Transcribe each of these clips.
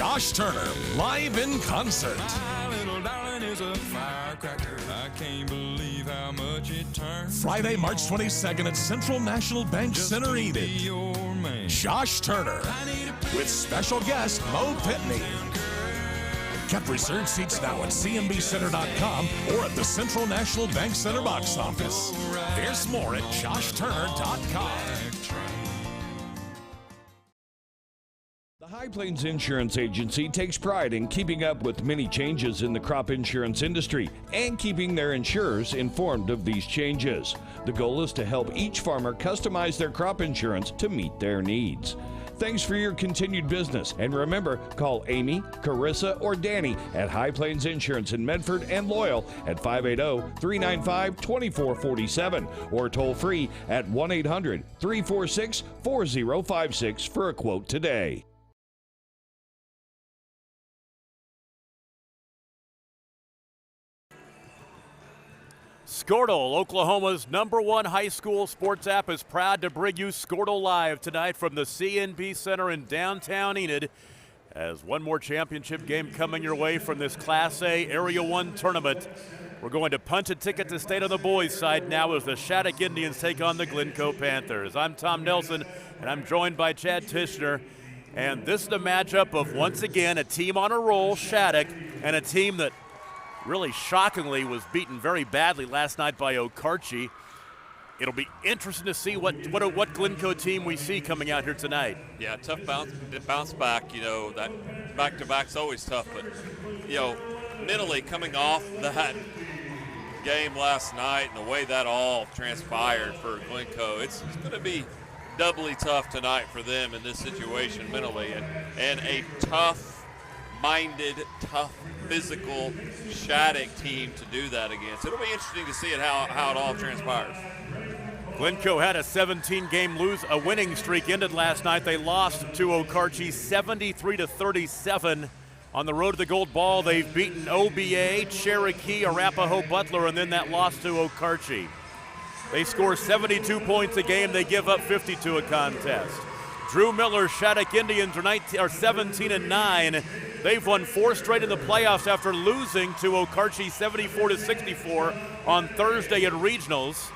Josh Turner, live in concert. My little darling is a firecracker. I can't believe how much it turns. Friday, March 22nd at Central National Bank Center, Enid. Josh Turner with special guest Mo Pitney. Get reserved seats now at cmbcenter.com or at the Central National Bank Center box office. There's more at joshturner.com. The High Plains Insurance Agency takes pride in keeping up with many changes in the crop insurance industry and keeping their insurers informed of these changes. The goal is to help each farmer customize their crop insurance to meet their needs. Thanks for your continued business. And remember, call Amy, Carissa, or Danny at High Plains Insurance in Medford and Loyal at 580-395-2447 or toll free at 1-800-346-4056 for a quote today. Squirtle, Oklahoma's #1 high school sports app, is proud to bring you Squirtle Live tonight from the CNB Center in downtown Enid, as one more championship game coming your way from this Class A Area 1 tournament. We're going to punch a ticket to state on the boys' side now as the Shattuck Indians take on the Glencoe Panthers. I'm Tom Nelson, and I'm joined by Chad Tishner. And this is the matchup of, once again, a team on a roll, Shattuck, and a team that really shockingly was beaten very badly last night by Okarche. It'll be interesting to see what Glencoe team we see coming out here tonight. Yeah, tough bounce back. You know, that back-to-back's always tough, but, you know, mentally coming off that game last night and the way that all transpired for Glencoe, it's going to be doubly tough tonight for them in this situation mentally, and a tough-minded, tough, physical Shattuck team to do that against. It'll be interesting to see how it all transpires. Glencoe had a 17-game winning streak ended last night. They lost to Okarche 73-37 on the road to the gold ball. They've beaten OBA, Cherokee, Arapahoe, Butler, and then that loss to Okarche. They score 72 points a game. They give up 52 a contest. Drew Miller's Shattuck Indians are 17-9. They've won 4 straight in the playoffs after losing to Okarche 74-64 on Thursday at regionals.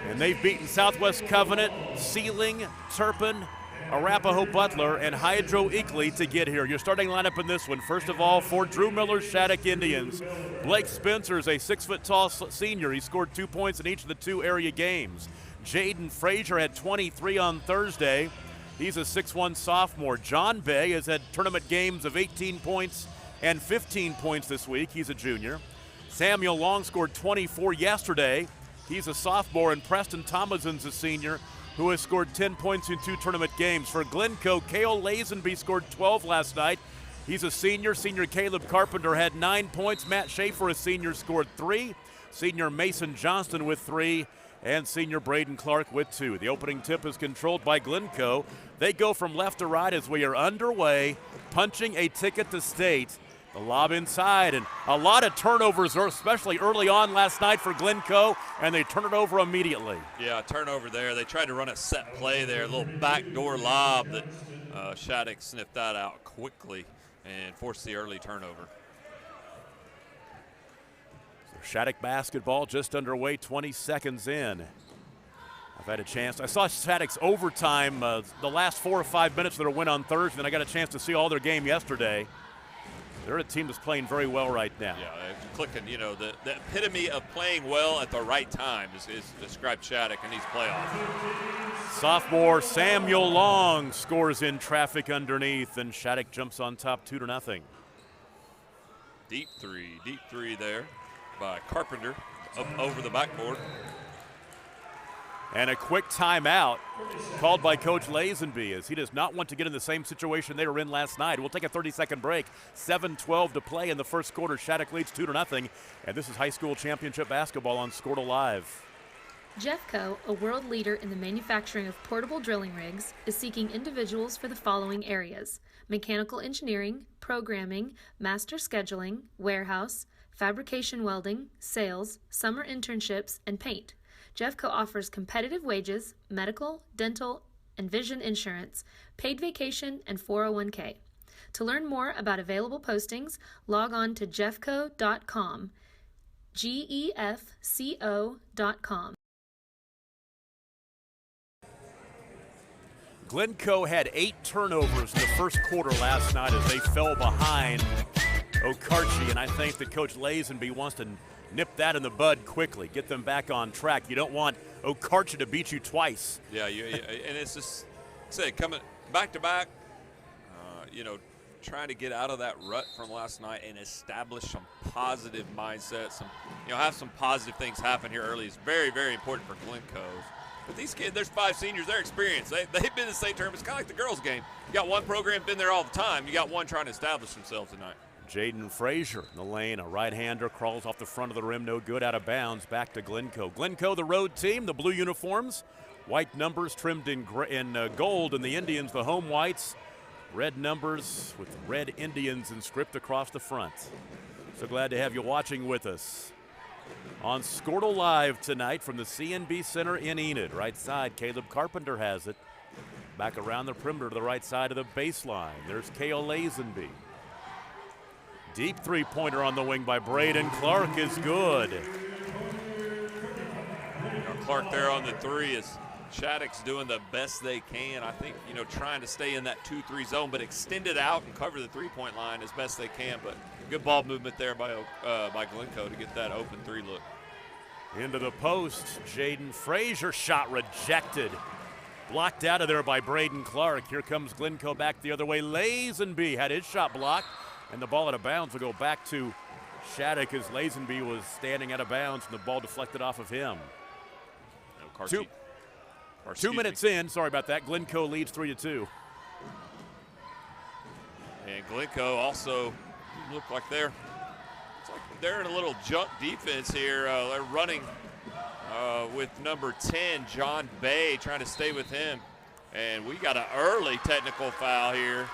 And they've beaten Southwest Covenant, Sealing, Turpin, Arapahoe Butler, and Hydro Eakley to get here. Your starting lineup in this one, first of all, for Drew Miller's Shattuck Indians. Blake Spencer's a 6-foot-tall senior. He scored 2 points in each of the 2 area games. Jaden Frazier had 23 on Thursday. He's a 6'1 sophomore. John Bay has had tournament games of 18 points and 15 points this week. He's a junior. Samuel Long scored 24 yesterday. He's a sophomore. And Preston Thomason's a senior who has scored 10 points in 2 tournament games. For Glencoe, Cale Lazenby scored 12 last night. He's a senior. Senior Caleb Carpenter had 9 points. Matt Schaefer, a senior, scored 3. Senior Mason Johnston with 3. And senior Braden Clark with 2. The opening tip is controlled by Glencoe. They go from left to right as we are underway, punching a ticket to state. The lob inside, and a lot of turnovers, especially early on last night for Glencoe, and they turn it over immediately. Yeah, turnover there. They tried to run a set play there, a little backdoor lob that Shattuck sniffed that out quickly and forced the early turnover. Shattuck basketball just underway, 20 seconds in. I've had a chance. I saw Shattuck's overtime the last 4 or 5 minutes of their win on Thursday, and I got a chance to see all their game yesterday. They're a team that's playing very well right now. Yeah, clicking, you know, the epitome of playing well at the right time is described Shattuck in these playoffs. Sophomore Samuel Long scores in traffic underneath, and Shattuck jumps on top 2-0. Deep three there by Carpenter up over the backboard. And a quick timeout called by Coach Lazenby, as he does not want to get in the same situation they were in last night. We'll take a 30-second break. 7:12 to play in the first quarter. Shattuck leads 2-0. And this is high school championship basketball on Squirtle Live. Jeffco, a world leader in the manufacturing of portable drilling rigs, is seeking individuals for the following areas: mechanical engineering, programming, master scheduling, warehouse, fabrication welding, sales, summer internships, and paint. Jeffco offers competitive wages, medical, dental, and vision insurance, paid vacation, and 401k. To learn more about available postings, log on to jeffco.com. GEFCO.com. Glencoe had 8 turnovers in the first quarter last night as they fell behind Okarche, and I think that Coach Lazenby wants to nip that in the bud quickly, get them back on track. You don't want Okarche to beat you twice. Yeah, and it's just, say, coming back to back, trying to get out of that rut from last night and establish some positive mindset, have some positive things happen here early is very, very important for Glencoe. But these kids, there's 5 seniors, they're experienced. They've been in the state tournament. It's kind of like the girls' game. You got one program been there all the time. You got one trying to establish themselves tonight. Jaden Frazier in the lane, a right-hander, crawls off the front of the rim, no good, out of bounds, back to Glencoe. Glencoe, the road team, the blue uniforms, white numbers trimmed in gold, and the Indians, the home whites, red numbers with red Indians in script across the front. So glad to have you watching with us on Squirtle Live tonight from the CNB Center in Enid. Right side, Caleb Carpenter has it. Back around the perimeter to the right side of the baseline. There's K.O. Lazenby. Deep three-pointer on the wing by Braden Clark is good. Clark there on the 3 is Shattuck's doing the best they can. I think, trying to stay in that 2-3 zone, but extend it out and cover the three-point line as best they can. But good ball movement there by Glencoe to get that open 3 look. Into the post, Jaden Frazier, shot rejected. Blocked out of there by Braden Clark. Here comes Glencoe back the other way. Lazenby had his shot blocked, and the ball out of bounds will go back to Shattuck as Lazenby was standing out of bounds, and the ball deflected off of him. Two minutes in, sorry about that. Glencoe leads 3-2. And Glencoe also look like they're in a little junk defense here. They're running with number 10, John Bay, trying to stay with him. And we got an early technical foul here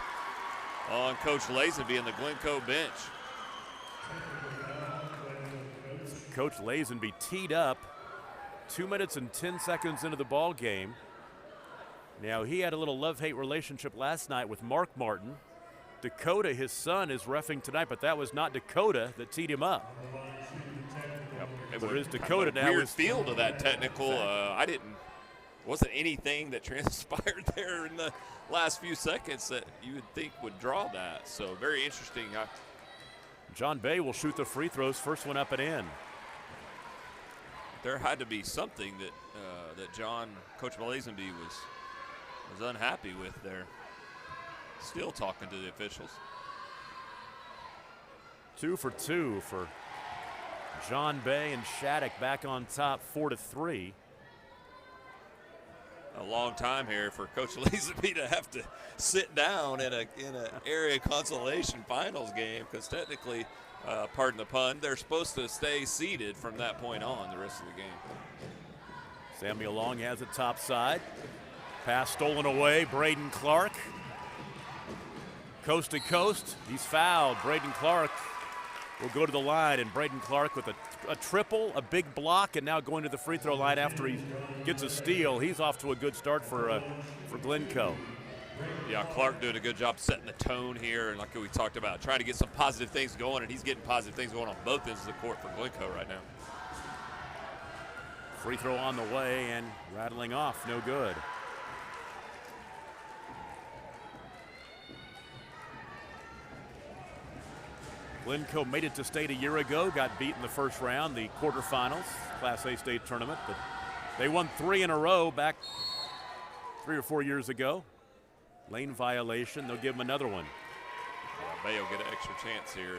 on Coach Lazenby and the Glencoe bench. Coach Lazenby teed up 2 minutes and 10 seconds into the ball game. Now, he had a little love-hate relationship last night with Mark Martin. Dakota, his son, is reffing tonight, but that was not Dakota that teed him up. Yep. But it is Dakota now. Weird feel to that technical. Wasn't anything that transpired there in the last few seconds that you would think would draw that. So very interesting. John Bay will shoot the free throws. First one up and in. There had to be something that Coach Lazenby was unhappy with there. Still talking to the officials. 2 for 2 for John Bay, and Shattuck back on top 4-3. A long time here for Coach Lazenby to have to sit down in an area consolation finals game, because technically, pardon the pun, they're supposed to stay seated from that point on the rest of the game. Samuel Long has it top side. Pass stolen away, Braden Clark. Coast to coast, he's fouled. Braden Clark will go to the line, and Braden Clark with a triple, a big block, and now going to the free throw line after he gets a steal. He's off to a good start for Glencoe. Yeah, Clark doing a good job setting the tone here, and like we talked about, trying to get some positive things going, and he's getting positive things going on both ends of the court for Glencoe right now. Free throw on the way and rattling off, no good. Glencoe made it to state a year ago, got beat in the first round, the quarterfinals, Class A state tournament, but they won 3 in a row back 3 or 4 years ago. Lane violation, they'll give him another one. Yeah, Bay will get an extra chance here.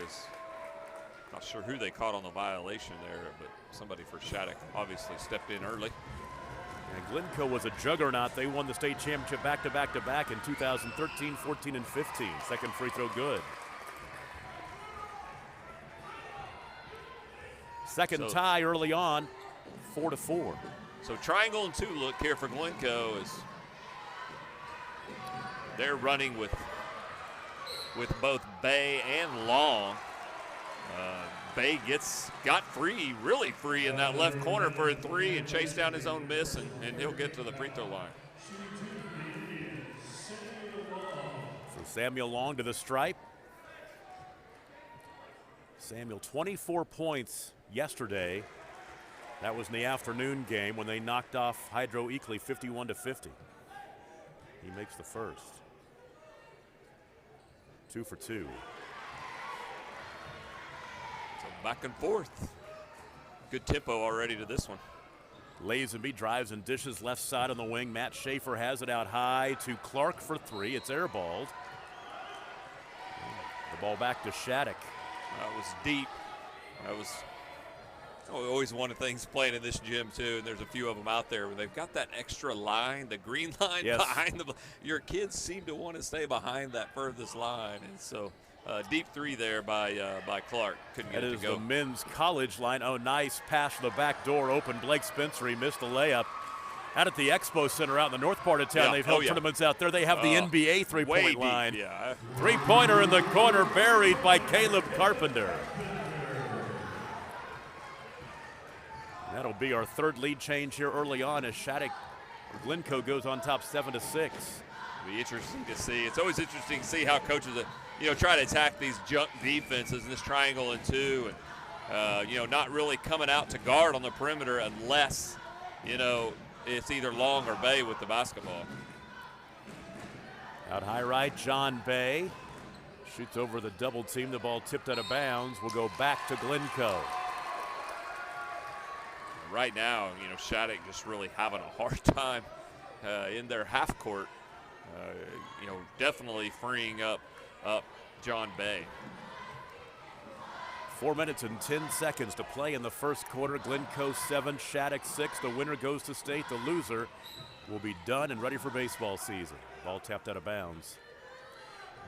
Not sure who they caught on the violation there, but somebody for Shattuck obviously stepped in early. And Glencoe was a juggernaut. They won the state championship back-to-back-to-back in 2013, 14, and 15. Second free throw good. Second tie early on, 4-4. So triangle and 2 look here for Glencoe is they're running with both Bay and Long. Bay got free, really free in that left corner for a 3 and chased down his own miss, and he'll get to the free throw line. So Samuel Long to the stripe. Samuel, 24 points yesterday. That was in the afternoon game when they knocked off Hydro Eakly 51-50. He makes the first. 2 for 2. So back and forth. Good tempo already to this one. Lazenby drives and dishes left side on the wing. Matt Schaefer has it out high to Clark for 3. It's airballed. The ball back to Shattuck. That was deep. That was always one of the things playing in this gym too, and there's a few of them out there where they've got that extra line, the green line behind them. Your kids seem to want to stay behind that furthest line, and so deep 3 there by Clark. Couldn't get it to go. That is the men's college line. Oh, nice pass to the back door. Open Blake Spencer. He missed the layup. Out at the Expo Center out in the north part of town, they've held tournaments out there. They have the NBA three-point line. Yeah. Three-pointer in the corner, buried by Caleb Carpenter. That'll be our third lead change here early on as Glencoe goes on top 7-6. It'll be interesting to see. It's always interesting to see how coaches, try to attack these junk defenses in this triangle and 2, and not really coming out to guard on the perimeter unless, it's either Long or Bay with the basketball. Out high right, John Bay shoots over the double team. The ball tipped out of bounds. Will go back to Glencoe. Right now, Shattuck just really having a hard time in their half court. Definitely freeing up John Bay. 4 minutes and 10 seconds to play in the first quarter. Glencoe 7, Shattuck 6. The winner goes to state. The loser will be done and ready for baseball season. Ball tapped out of bounds.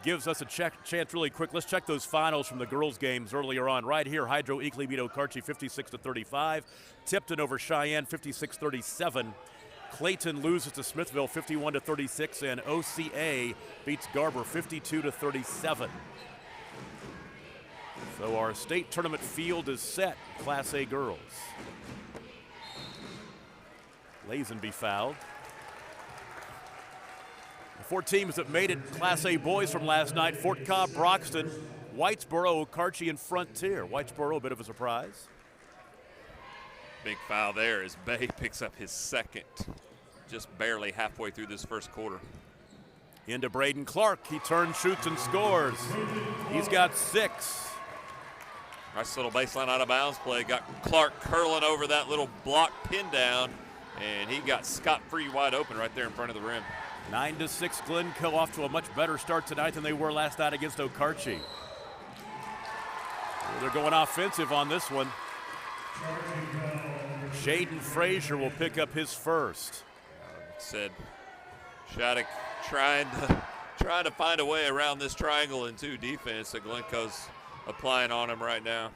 Gives us a chance really quick. Let's check those finals from the girls' games earlier on. Right here, Hydro Eakly beat Okarche 56-35. Tipton over Cheyenne 56-37. Clayton loses to Smithville 51-36, and OCA beats Garber 52-37. So our state tournament field is set, Class A girls. Lazenby fouled. The 4 teams that made it Class A boys from last night: Fort Cobb, Broxton, Whitesboro, Okarche, and Frontier. Whitesboro, a bit of a surprise. Big foul there as Bay picks up his second, just barely halfway through this first quarter. Into Braden Clark. He turns, shoots, and scores. He's got 6. Nice little baseline out of bounds play. Got Clark curling over that little block pin down, and he got scot-free wide open right there in front of the rim. 9-6, Glencoe off to a much better start tonight than they were last night against Okarche. They're going offensive on this one. Shaden Frazier will pick up his first. Said Shattuck trying to find a way around this triangle and 2 defense that Glencoe's applying on him right now.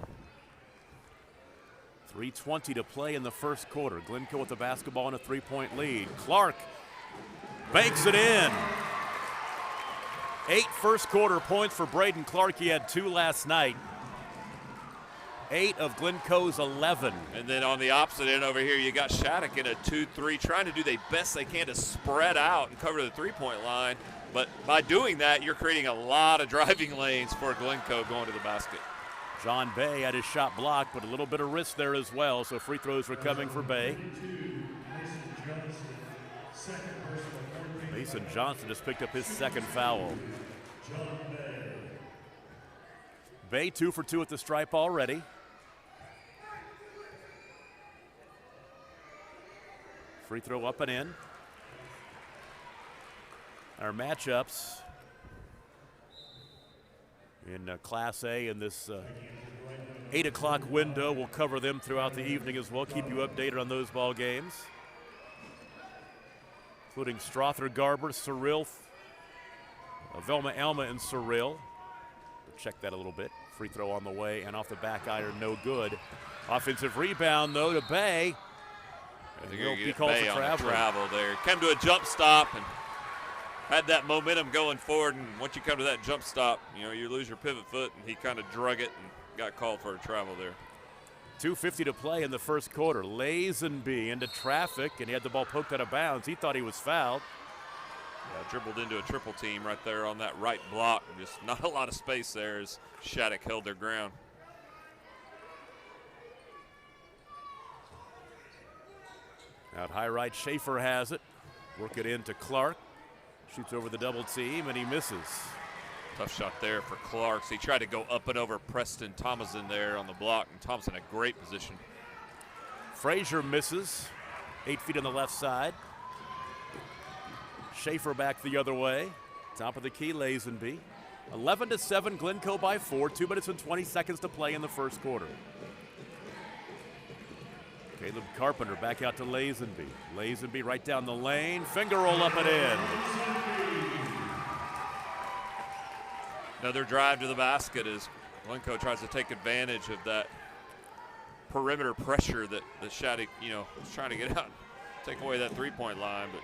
3:20 to play in the first quarter. Glencoe with the basketball and a 3-point lead. Clark banks it in. 8 first quarter points for Braden Clark. He had 2 last night. 8 of Glencoe's 11. And then on the opposite end over here, you got Shattuck in a 2-3, trying to do the best they can to spread out and cover the 3-point line. But by doing that, you're creating a lot of driving lanes for Glencoe going to the basket. John Bay had his shot blocked, but a little bit of risk there as well, so free throws were coming for Bay. Mason Johnson just picked up his second foul. Bay 2 for 2 at the stripe already. Free throw up and in. Our matchups in Class A in this 8 o'clock window. We'll cover them throughout the evening as well. Keep you updated on those ball games, including Strother, Garber, Cyril, Velma, Alma, and Cyril. We'll check that a little bit. Free throw on the way and off the back iron, no good. Offensive rebound, though, to Bay. I think you'll be called for travel there. Came to a jump stop and had that momentum going forward, and once you come to that jump stop, you lose your pivot foot, and he kind of drug it and got called for a travel there. 2:50 to play in the first quarter. Lazenby into traffic, and he had the ball poked out of bounds. He thought he was fouled. Yeah, dribbled into a triple team right there on that right block. Just not a lot of space there as Shattuck held their ground. Out high right, Schaefer has it. Work it into Clark. Shoots over the double team, and he misses. Tough shot there for Clark. So he tried to go up and over Preston Thomason there on the block, and Thomason in a great position. Frazier misses. 8 feet on the left side. Schaefer back the other way. Top of the key, Lazenby. 11-7, Glencoe by 4. 2 minutes and 20 seconds to play in the first quarter. Caleb Carpenter back out to Lazenby. Lazenby right down the lane. Finger roll up and in. Another drive to the basket as Glencoe tries to take advantage of that perimeter pressure that the Shattuck, was trying to get out, take away that three-point line, but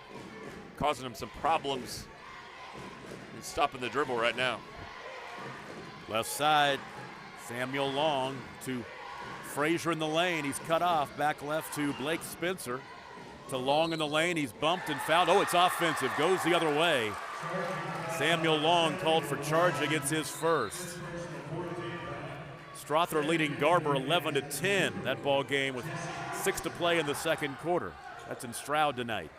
causing him some problems in stopping the dribble right now. Left side, Samuel Long to Frazier in the lane. He's cut off. Back left to Blake Spencer. To Long in the lane. He's bumped and fouled. Oh, it's offensive. Goes the other way. Samuel Long called for charging. It's his first. Strother leading Garber 11-10. That ball game with 6 to play in the second quarter. That's in Stroud tonight.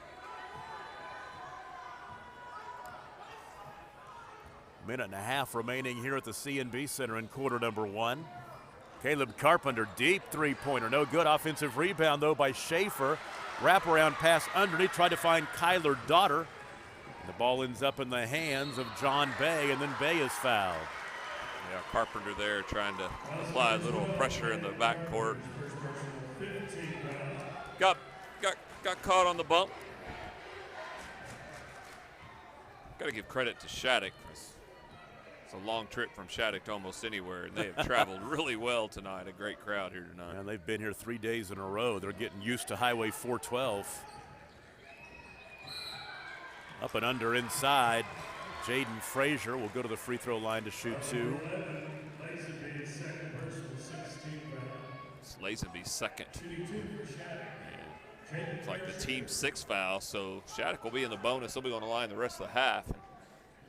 Minute and a half remaining here at the C&B Center in quarter number 1. Caleb Carpenter, deep three-pointer, no good. Offensive rebound, though, by Schaefer. Wraparound pass underneath, tried to find Kyler Daughter. The ball ends up in the hands of John Bay, and then Bay is fouled. Yeah, Carpenter there trying to apply a little pressure in the backcourt. Got caught on the bump. Got to give credit to Shattuck. It's a long trip from Shattuck to almost anywhere, and they have traveled really well tonight. A great crowd here tonight. And they've been here 3 days in a row. They're getting used to Highway 412. Up and under inside. Jaden Frazier will go to the free throw line to shoot 2. It's Lazenby's second. And it's like the team 6 foul, so Shattuck will be in the bonus. They'll be on the line the rest of the half.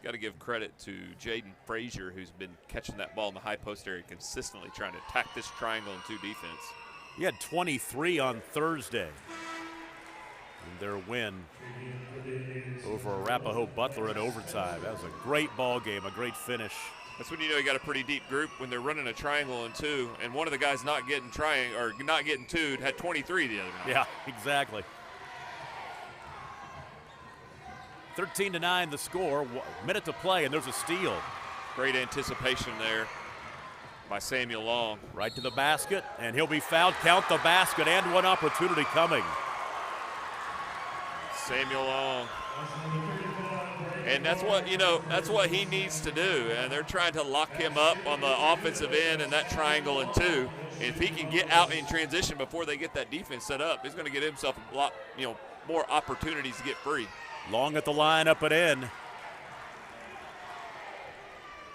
Got to give credit to Jaden Frazier, who's been catching that ball in the high post area consistently, trying to attack this triangle and 2 defense. He had 23 on Thursday in their win over Arapahoe Butler in overtime. That was a great ball game, a great finish. That's when you know you got a pretty deep group when they're running a triangle and 2, and one of the guys not getting not getting 2'd had 23 the other night. Yeah, exactly. 13-9 the score, minute to play, and there's a steal. Great anticipation there by Samuel Long. Right to the basket, and he'll be fouled. Count the basket, and one opportunity coming. Samuel Long. And that's what he needs to do. And they're trying to lock him up on the offensive end and that triangle and 2. And if he can get out in transition before they get that defense set up, he's going to get himself a lot, more opportunities to get free. Long at the line, up and in.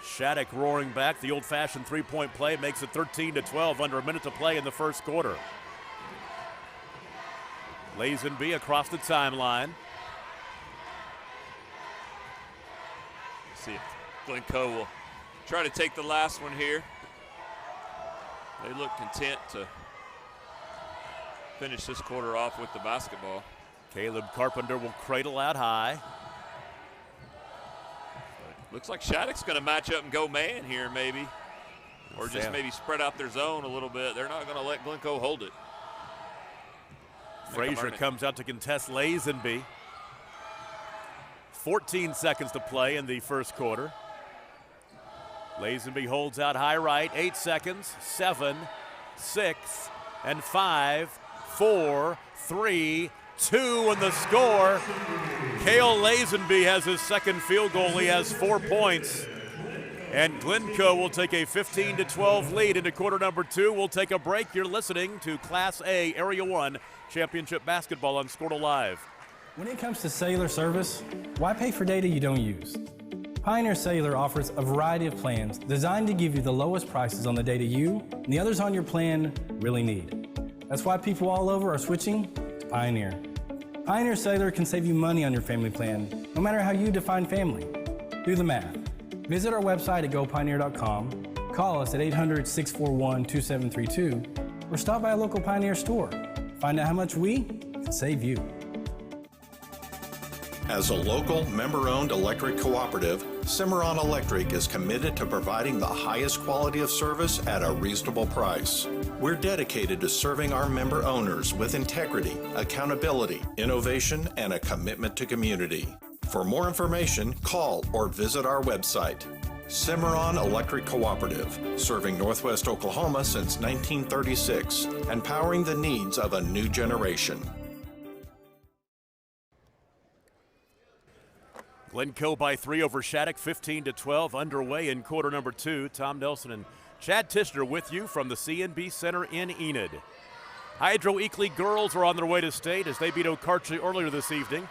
Shattuck roaring back. The old-fashioned three-point play makes it 13-12 under a minute to play in the first quarter. Lazenby across the timeline. See if Glencoe will try to take the last one here. They look content to finish this quarter off with the basketball. Caleb Carpenter will cradle out high. Looks like Shattuck's going to match up and go man here maybe. Or just maybe spread out their zone a little bit. They're not going to let Glencoe hold it. Frazier comes out to contest Lazenby. 14 seconds to play in the first quarter. Lazenby holds out high right. 8 seconds. 7, 6, and 5, 4, 3, 2, and the score. Cale Lazenby has his second field goal. He has 4 points. And Glencoe will take a 15-12 lead into quarter number 2. We'll take a break. You're listening to Class A Area 1 Championship Basketball on Scortal Live. When it comes to cellular service, why pay for data you don't use? Pioneer Cellular offers a variety of plans designed to give you the lowest prices on the data you and the others on your plan really need. That's why people all over are switching to Pioneer. Pioneer Cellular can save you money on your family plan, no matter how you define family. Do the math. Visit our website at gopioneer.com, call us at 800-641-2732, or stop by a local Pioneer store. Find out how much we can save you. As a local, member-owned electric cooperative, Cimarron Electric is committed to providing the highest quality of service at a reasonable price. We're dedicated to serving our member owners with integrity, accountability, innovation, and a commitment to community. For more information, call or visit our website. Cimarron Electric Cooperative, serving Northwest Oklahoma since 1936 and powering the needs of a new generation. Glencoe by 3 over Shattuck, 15-12, underway in quarter number 2. Tom Nelson and Chad Tishner with you from the CNB Center in Enid. Hydro Eakley girls are on their way to state as they beat Okarche earlier this evening.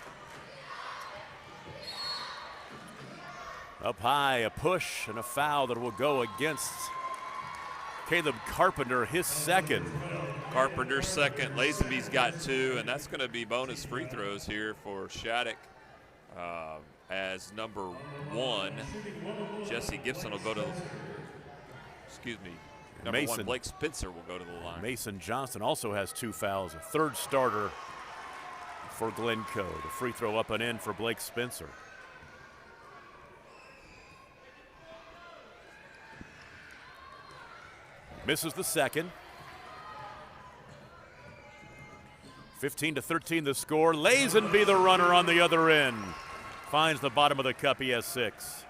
Up high, a push and a foul that will go against Caleb Carpenter, his second. Carpenter's second. Lazenby's got 2, and that's going to be bonus free throws here for Shattuck. As number 1, Jesse Gibson will go to, number Mason. 1, Blake Spencer will go to the line. Mason Johnson also has 2 fouls, a third starter for Glencoe. The free throw up and in for Blake Spencer. Misses the second. 15-13 the score. Lazenby the runner on the other end. Finds the bottom of the cup, he has 6.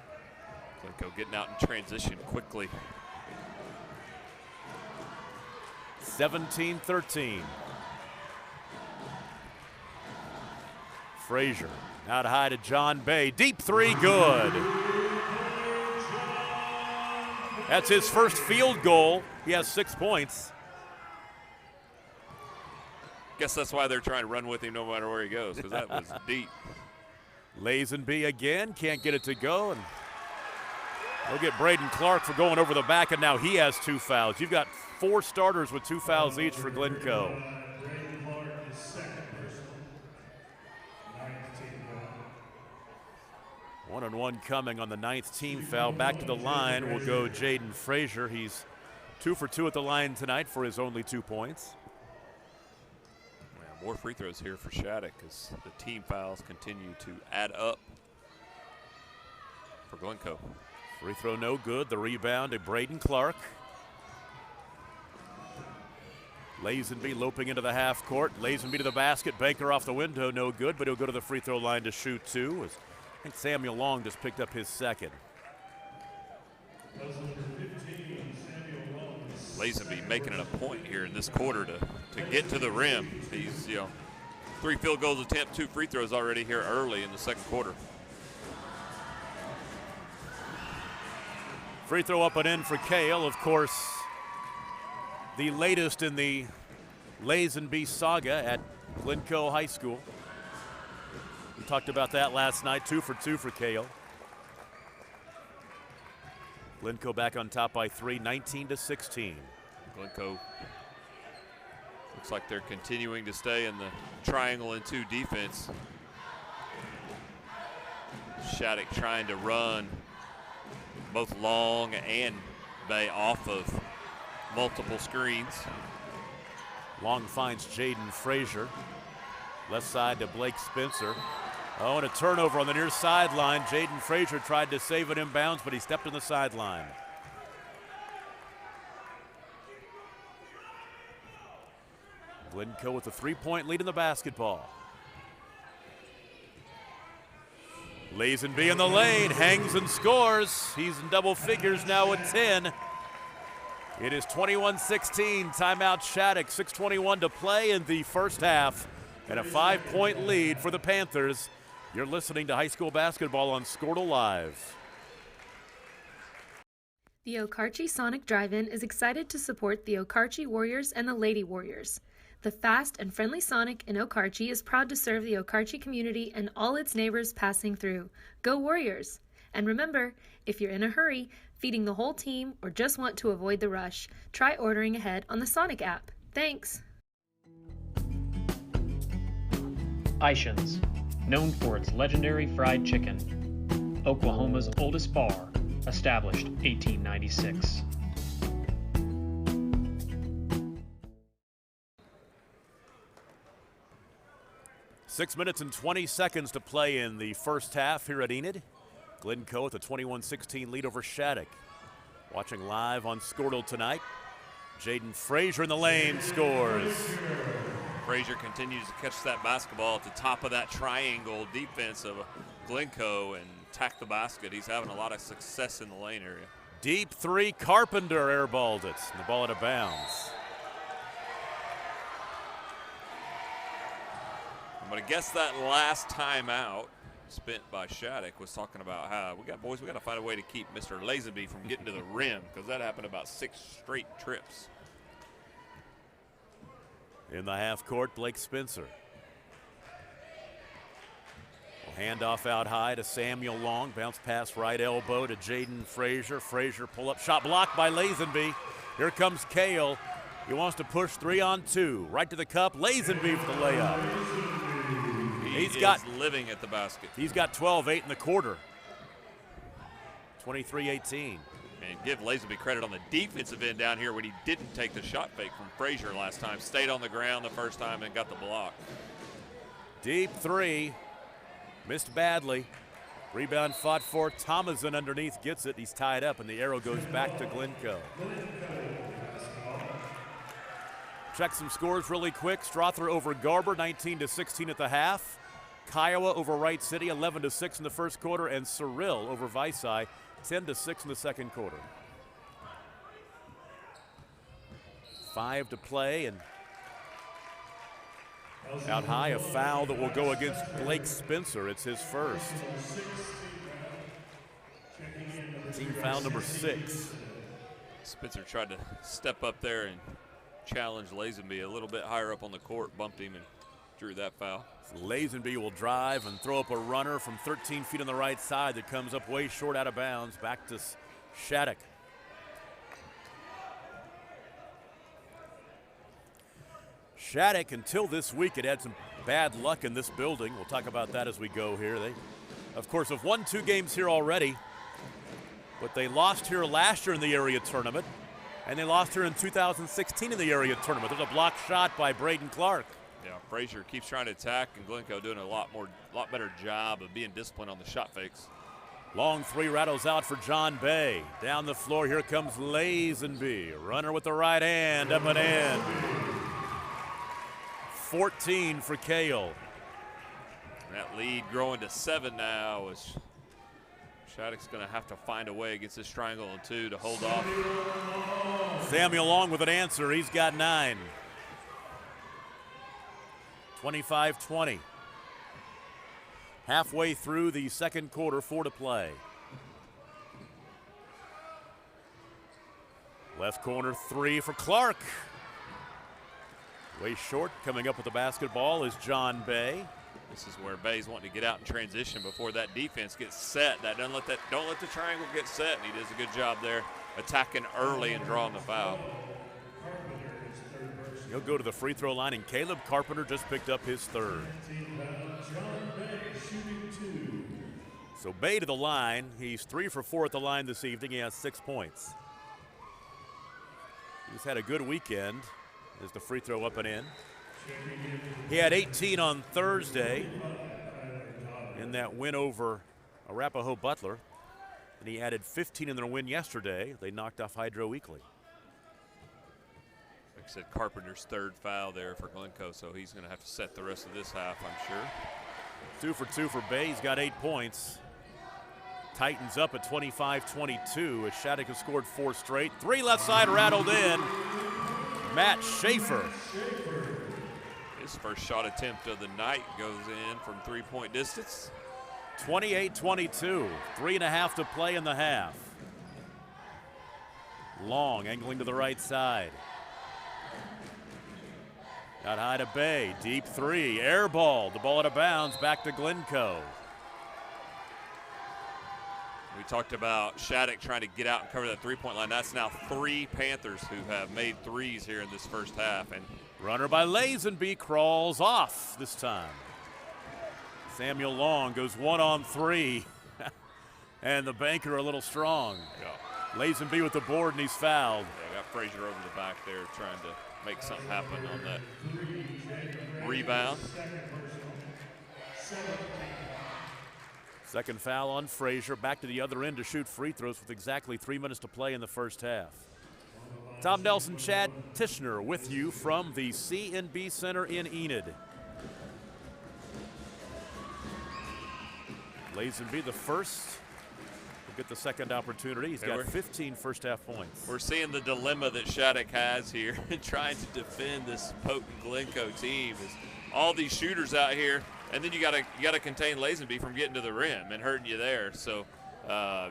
Glencoe getting out in transition quickly. 17-13. Frazier out high to John Bay. Deep 3, good. That's his first field goal. He has 6 points. Guess that's why they're trying to run with him no matter where he goes, because that was deep. Lazenby again, can't get it to go, and they'll get Braden Clark for going over the back, and now he has 2 fouls. You've got 4 starters with 2 fouls each for Glencoe. One and one coming on the 9th team foul. Back to the line will go Jaden Frazier. He's 2 for 2 at the line tonight for his only 2 points. More free throws here for Shattuck as the team fouls continue to add up for Glencoe. Free throw no good. The rebound to Braden Clark. Lazenby loping into the half court. Lazenby to the basket. Banker off the window, no good, but he'll go to the free throw line to shoot 2. I think Samuel Long just picked up his second. Lazenby making it a point here in this quarter to get to the rim. He's, 3 field goals attempt, 2 free throws already here early in the second quarter. Free throw up and in for Cale, of course, the latest in the Lazenby saga at Glencoe High School. We talked about that last night, 2 for 2 for Cale. Glencoe back on top by 3, 19-16. Glencoe looks like they're continuing to stay in the triangle and 2 defense. Shattuck trying to run both Long and Bay off of multiple screens. Long finds Jaden Frazier. Left side to Blake Spencer. Oh, and a turnover on the near sideline. Jaden Frazier tried to save it inbounds, but he stepped on the sideline. Glencoe with a 3-point lead in the basketball. Lazenby in the lane, hangs and scores. He's in double figures now at 10. It is 21-16, timeout Shattuck, 6:21 to play in the first half, and a 5-point lead for the Panthers. You're listening to high school basketball on Scortal Live. The Okarche Sonic Drive-In is excited to support the Okarche Warriors and the Lady Warriors. The fast and friendly Sonic in Okarche is proud to serve the Okarche community and all its neighbors passing through. Go Warriors! And remember, if you're in a hurry, feeding the whole team, or just want to avoid the rush, try ordering ahead on the Sonic app. Thanks! Ishans. known for its legendary fried chicken. Oklahoma's oldest bar, established 1896. Six minutes and 20 seconds to play in the first half here at Enid. Glencoe with a 21-16 lead over Shattuck. Watching live on Scortal tonight. Jaden Frazier in the lane scores. Frazier continues to catch that basketball at the top of that triangle defense of Glencoe and attack the basket. He's having a lot of success in the lane area. Deep three, Carpenter airballed it. And the ball out of bounds. I'm going to guess that last timeout spent by Shattuck was talking about how we got to find a way to keep Mr. Lazenby from getting to the rim, because that happened about 6 straight trips. In the half court, Blake Spencer. Handoff out high to Samuel Long. Bounce pass right elbow to Jaden Frazier. Frazier pull up shot blocked by Lazenby. Here comes Kale. He wants to push 3-on-2. Right to the cup. Lazenby for the layup. He's got living at the basket. He's got 12-8 in the quarter. 23-18. And give Lazenby credit on the defensive end down here when he didn't take the shot fake from Frazier last time. Stayed on the ground the first time and got the block. Deep three. Missed badly. Rebound fought for. Thomason underneath gets it. He's tied up, and the arrow goes back to Glencoe. Check some scores really quick. Strother over Garber, 19-16 at the half. Kiowa over Wright City, 11-6 in the first quarter. And Cyril over Visay, 10-6 in the second quarter. 5 to play, and out high, a foul that will go against Blake Spencer. It's his first. Team foul number 6. Spencer tried to step up there and challenge Lazenby a little bit higher up on the court, bumped him and drew that foul. So Lazenby will drive and throw up a runner from 13 feet on the right side that comes up way short out of bounds. Back to Shattuck. Shattuck, until this week, it had some bad luck in this building. We'll talk about that as we go here. They, of course, have won 2 games here already, but they lost here last year in the area tournament, and they lost here in 2016 in the area tournament. There's a block shot by Braden Clark. Yeah, Frazier keeps trying to attack, and Glencoe doing a lot better job of being disciplined on the shot fakes. Long three rattles out for John Bay. Down the floor, here comes Lazenby. Runner with the right hand, up and in. 14 for Kale. And that lead growing to 7 now as Shattuck's going to have to find a way against this triangle and 2 to hold off. Samuel Long with an answer. He's got 9. 25-20. Halfway through the second quarter, 4 to play. Left corner 3 for Clark. Way short. Coming up with the basketball is John Bay. This is where Bay's wanting to get out in transition before that defense gets set. Don't let the triangle get set, and he does a good job there attacking early and drawing the foul. He'll go to the free throw line, and Caleb Carpenter just picked up his 3rd. So Bay to the line. He's 3 for 4 at the line this evening. He has 6 points. He's had a good weekend. There's the free throw up and in. He had 18 on Thursday in that win over Arapahoe Butler. And he added 15 in their win yesterday. They knocked off Hydro Weekly. Like I said, Carpenter's 3rd foul there for Glencoe, so he's going to have to set the rest of this half, I'm sure. 2 for 2 for Bay. He's got 8 points. Titans up at 25-22 as Shattuck has scored 4 straight. 3 left side rattled in. Matt Schaefer. His first shot attempt of the night goes in from 3-point distance. 28-22, 3.5 to play in the half. Long angling to the right side. Got high to Bay, deep 3, air ball, the ball out of bounds, back to Glencoe. We talked about Shattuck trying to get out and cover that 3-point line. That's now 3 Panthers who have made 3s here in this first half. And runner by Lazenby crawls off this time. Samuel Long goes 1-on-3. And the banker a little strong. Yeah. Lazenby with the board, and he's fouled. Yeah, got Frazier over the back there trying to make something happen on that rebound. Second foul on Frazier. Back to the other end to shoot free throws with exactly 3 minutes to play in the first half. Tom Nelson, Chad Tishner with you from the C&B Center in Enid. Lazenby the first. Will get the second opportunity. He's got 15 first half points. We're seeing the dilemma that Shattuck has here trying to defend this potent Glencoe team. Is all these shooters out here, and then you gotta contain Lazenby from getting to the rim and hurting you there. So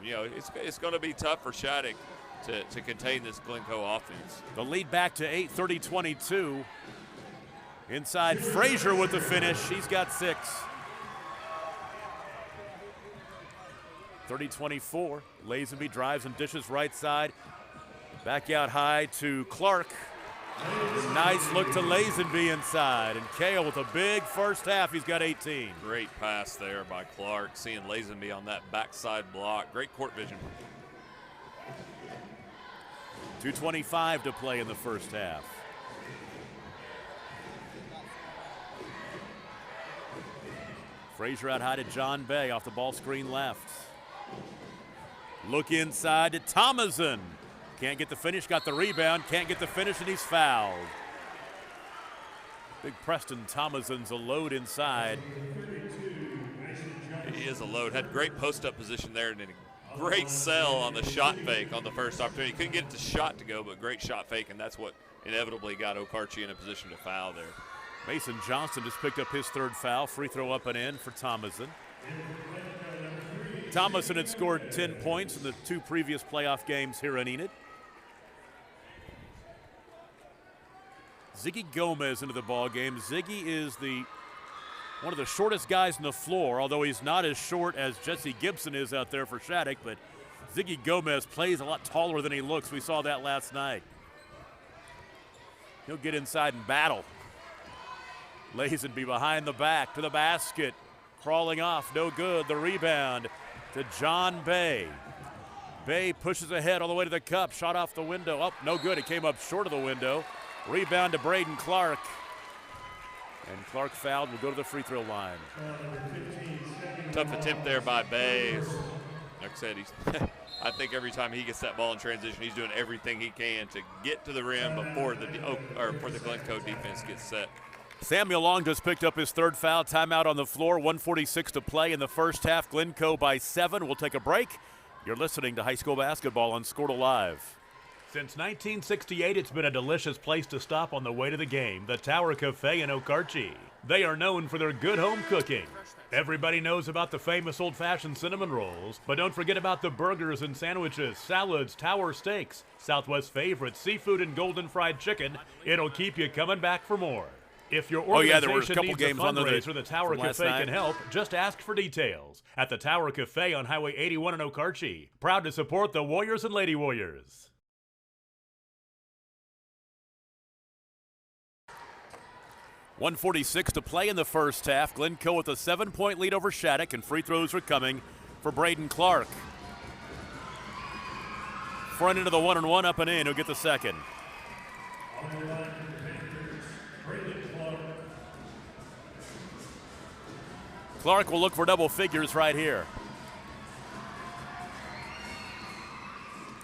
you know, it's going to be tough for Shattuck to contain this Glencoe offense. The lead back to 8, 30-22. Inside Frazier with the finish. He's got 6. 30-24. Lazenby drives and dishes right side. Back out high to Clark. Nice look to Lazenby inside. And Kale with a big first half. He's got 18. Great pass there by Clark. Seeing Lazenby on that backside block. Great court vision. 2:25 to play in the first half. Frazier out high to John Bay off the ball screen left. Look inside to Thomason. Can't get the finish, got the rebound, can't get the finish, and he's fouled. Big Preston Thomason's a load inside. He is a load. Had great post-up position there and a great sell on the shot fake on the first opportunity. Couldn't get the shot to go, but great shot fake, and that's what inevitably got Okarche in a position to foul there. Mason Johnston just picked up his third foul. Free throw up and in for Thomason. Thomason had scored 10 points in the 2 previous playoff games here in Enid. Ziggy Gomez into the ball game. Ziggy is one of the shortest guys on the floor, although he's not as short as Jesse Gibson is out there for Shattuck, but Ziggy Gomez plays a lot taller than he looks. We saw that last night. He'll get inside and battle. Lazenby behind the back to the basket. Crawling off, no good. The rebound to John Bay. Bay pushes ahead all the way to the cup. Shot off the window. Oh, no good. It came up short of the window. Rebound to Braden Clark. And Clark fouled. Will go to the free throw line. Tough attempt there by Bay. Like I said, I think every time he gets that ball in transition, he's doing everything he can to get to the rim before the Glencoe defense gets set. Samuel Long just picked up his third foul. Timeout on the floor. 1:46 to play in the first half. Glencoe by 7. We'll take a break. You're listening to high school basketball on Scortal Live. Since 1968, it's been a delicious place to stop on the way to the game, the Tower Cafe in Okarche. They are known for their good home cooking. Everybody knows about the famous old-fashioned cinnamon rolls, but don't forget about the burgers and sandwiches, salads, Tower steaks, Southwest favorite seafood and golden fried chicken. It'll keep you coming back for more. If your organization there were a couple needs games a on fundraiser, the Tower Cafe can help. Just ask for details at the Tower Cafe on Highway 81 in Okarche. Proud to support the Warriors and Lady Warriors. .146 to play in the first half. Glencoe with a 7-point lead over Shattuck, and free throws are coming for Braden Clark. Front into the 1-and-1 up and in. He'll get the second. Clark will look for double figures right here.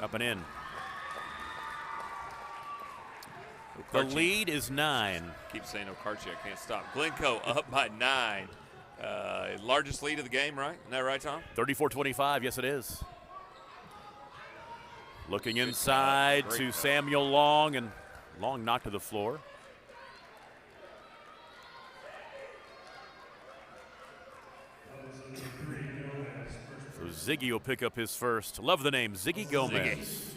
Up and in. The lead is 9. Keep saying Okarche, I can't stop. Glencoe up by 9. Largest lead of the game, right? Isn't that right, Tom? 34-25, yes it is. Looking inside to Samuel Long, and Long knocked to the floor. So Ziggy will pick up his first. Love the name, Ziggy Gomez.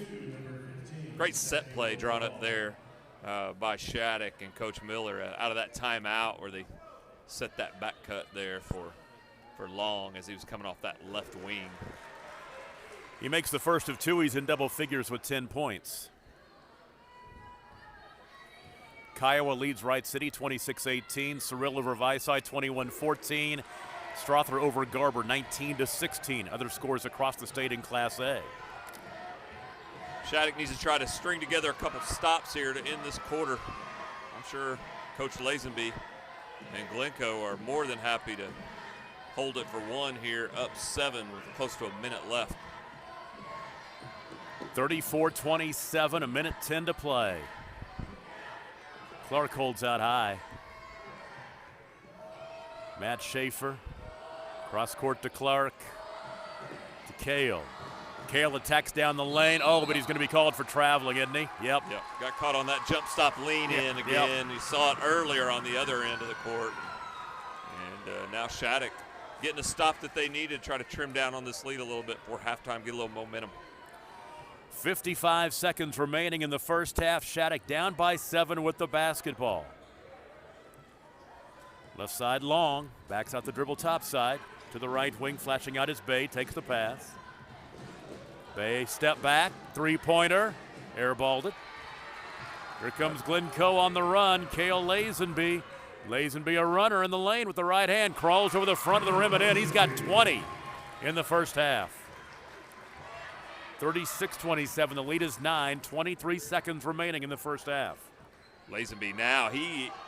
Great set play drawn up there by Shattuck and Coach Miller out of that timeout where they set that back cut there for Long as he was coming off that left wing. He makes the first of 2. He's in double figures with 10 points. Kiowa leads Wright City 26-18. Cyril over Visay 21-14. Strother over Garber 19-16. Other scores across the state in Class A. Shattuck needs to try to string together a couple stops here to end this quarter. I'm sure Coach Lazenby and Glencoe are more than happy to hold it for one here, up 7 with close to a minute left. 34-27, a minute 10 to play. Clark holds out high. Matt Schaefer, cross court to Clark, to Kale. Kale attacks down the lane. Oh, but he's going to be called for traveling, isn't he? Yep. Got caught on that jump stop lean in again. You saw it earlier on the other end of the court. And now Shattuck getting a stop that they needed to try to trim down on this lead a little bit before halftime, get a little momentum. 55 seconds remaining in the first half. Shattuck down by 7 with the basketball. Left side long, backs out the dribble top side. To the right wing, flashing out his Bay, takes the pass. Bay step back, three-pointer, airballed it. Here comes Glencoe on the run, Cale Lazenby. Lazenby a runner in the lane with the right hand, crawls over the front of the rim and in. He's got 20 in the first half. 36-27, the lead is 9, 23 seconds remaining in the first half. Lazenby now,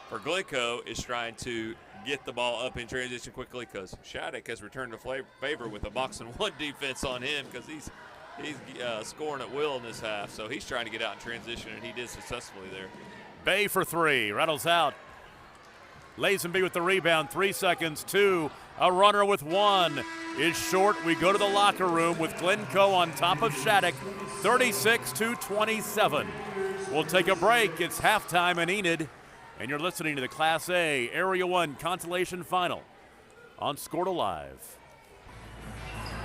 for Glencoe, is trying to get the ball up in transition quickly because Shattuck has returned to favor with a box and one defense on him because he's scoring at will in this half. So he's trying to get out in transition, and he did successfully there. Bay for 3, rattles out. Lazenby with the rebound, 3 seconds, 2. A runner with 1 is short. We go to the locker room with Glencoe on top of Shattuck, 36-27. We'll take a break. It's halftime in Enid, and you're listening to the Class A Area 1 Consolation Final on Scored Alive.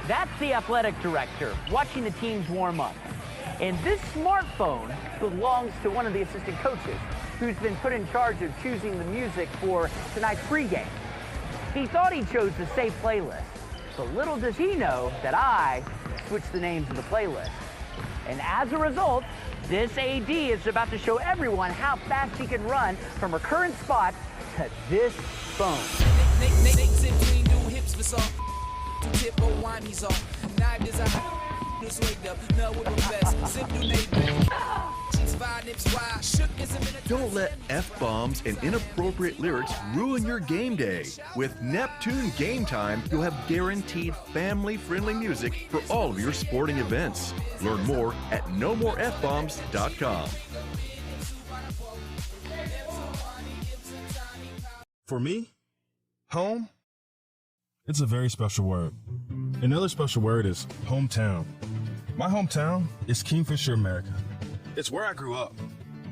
That's the athletic director watching the teams warm up. And this smartphone belongs to one of the assistant coaches who's been put in charge of choosing the music for tonight's pregame. He thought he chose the safe playlist, but little does he know that I switched the names of the playlist. And as a result, this AD is about to show everyone how fast he can run from her current spot to this phone. Don't let F-bombs and inappropriate lyrics ruin your game day. With Neptune Game Time, you'll have guaranteed family-friendly music for all of your sporting events. Learn more at nomorefbombs.com. For me, home, it's a very special word. Another special word is hometown. My hometown is Kingfisher, America. It's where I grew up.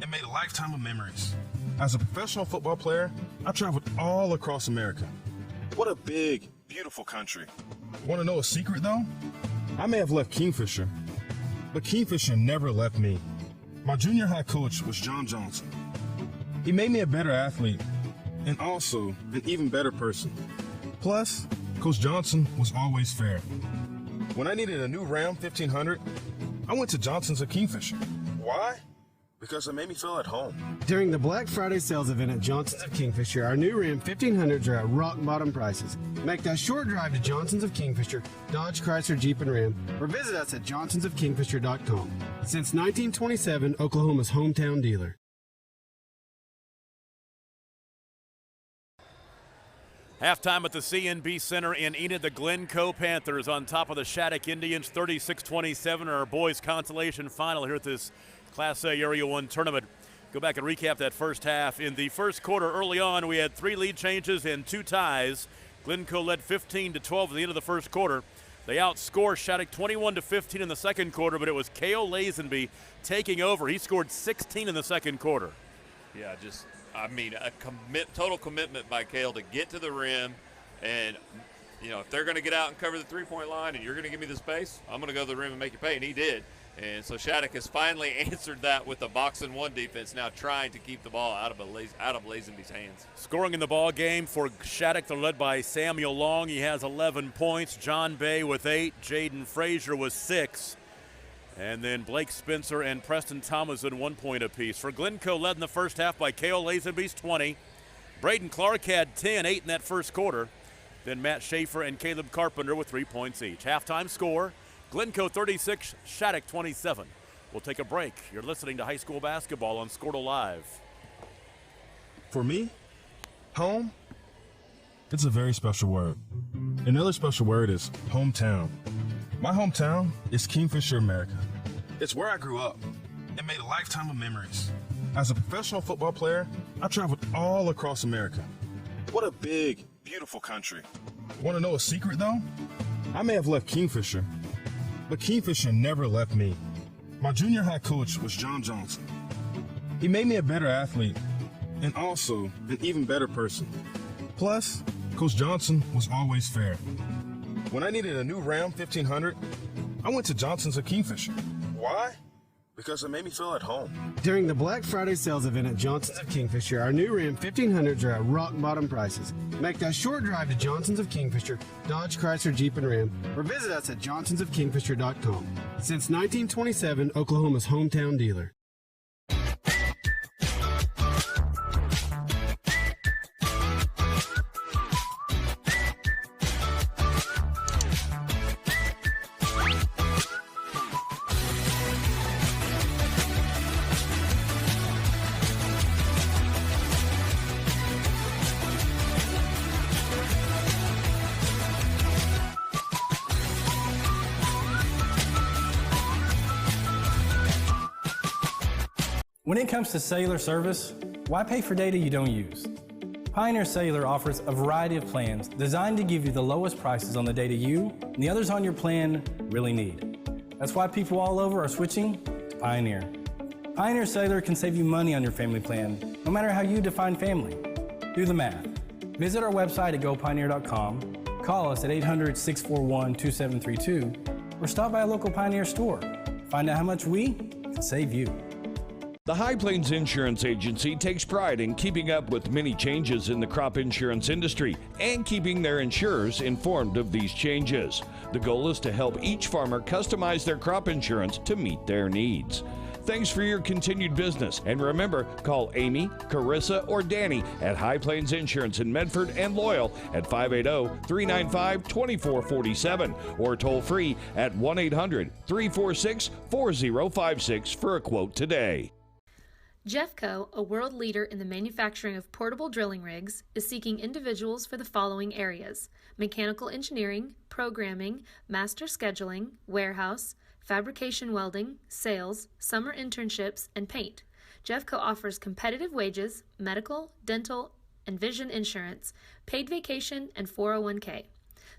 It made a lifetime of memories. As a professional football player, I traveled all across America. What a big, beautiful country. Want to know a secret, though? I may have left Kingfisher, but Kingfisher never left me. My junior high coach was John Johnson. He made me a better athlete and also an even better person. Plus, Coach Johnson was always fair. When I needed a new Ram 1500, I went to Johnson's of Kingfisher. Why? Because it made me feel at home. During the Black Friday sales event at Johnson's of Kingfisher, our new Ram 1500s are at rock bottom prices. Make that short drive to Johnson's of Kingfisher, Dodge, Chrysler, Jeep, and Ram, or visit us at johnsonsofkingfisher.com. Since 1927, Oklahoma's hometown dealer. Halftime at the CNB Center in Enid. The Glencoe Panthers on top of the Shattuck Indians, 36-27, our boys' consolation final here at this Class A Area 1 tournament. Go back and recap that first half. In the first quarter, early on, we had 3 lead changes and 2 ties. Glencoe led 15-12 at the end of the first quarter. They outscored Shattuck 21-15 in the second quarter, but it was Cale Lazenby taking over. He scored 16 in the second quarter. Yeah, a total commitment by Cale to get to the rim. And, if they're going to get out and cover the three-point line and you're going to give me the space, I'm going to go to the rim and make you pay. And he did. And so Shattuck has finally answered that with a box and one defense, now trying to keep the ball out of Lazenby's hands. Scoring in the ball game for Shattuck, they're led by Samuel Long. He has 11 points. John Bay with 8. Jaden Frazier with 6. And then Blake Spencer and Preston Thomason 1 point apiece. For Glencoe, led in the first half by Cale Lazenby's 20. Braden Clark had 10, 8 in that first quarter. Then Matt Schaefer and Caleb Carpenter with 3 points each. Halftime score, Glencoe 36, Shattuck 27. We'll take a break. You're listening to high school basketball on Squirtle Live. For me, home, it's a very special word. Another special word is hometown. My hometown is Kingfisher, America. It's where I grew up and made a lifetime of memories. As a professional football player, I traveled all across America. What a big, beautiful country. Want to know a secret, though? I may have left Kingfisher, but Kingfisher never left me. My junior high coach was John Johnson. He made me a better athlete and also an even better person. Plus, Coach Johnson was always fair. When I needed a new Ram 1500, I went to Johnson's of Kingfisher. Why? Because it made me feel at home. During the Black Friday sales event at Johnson's of Kingfisher, our new Ram 1500s are at rock bottom prices. Make that short drive to Johnson's of Kingfisher, Dodge, Chrysler, Jeep, and Ram, or visit us at johnsonsofkingfisher.com. Since 1927, Oklahoma's hometown dealer. When it comes to cellular service, why pay for data you don't use? Pioneer Cellular offers a variety of plans designed to give you the lowest prices on the data you and the others on your plan really need. That's why people all over are switching to Pioneer. Pioneer Cellular can save you money on your family plan, no matter how you define family. Do the math. Visit our website at gopioneer.com, call us at 800-641-2732, or stop by a local Pioneer store. Find out how much we can save you. The High Plains Insurance Agency takes pride in keeping up with many changes in the crop insurance industry and keeping their insurers informed of these changes. The goal is to help each farmer customize their crop insurance to meet their needs. Thanks for your continued business, and remember, call Amy, Carissa, or Danny at High Plains Insurance in Medford and Loyal at 580-395-2447 or toll free at 1-800-346-4056 for a quote today. Glencoe, a world leader in the manufacturing of portable drilling rigs, is seeking individuals for the following areas: mechanical engineering, programming, master scheduling, warehouse, fabrication welding, sales, summer internships, and paint. Glencoe offers competitive wages, medical, dental, and vision insurance, paid vacation, and 401k.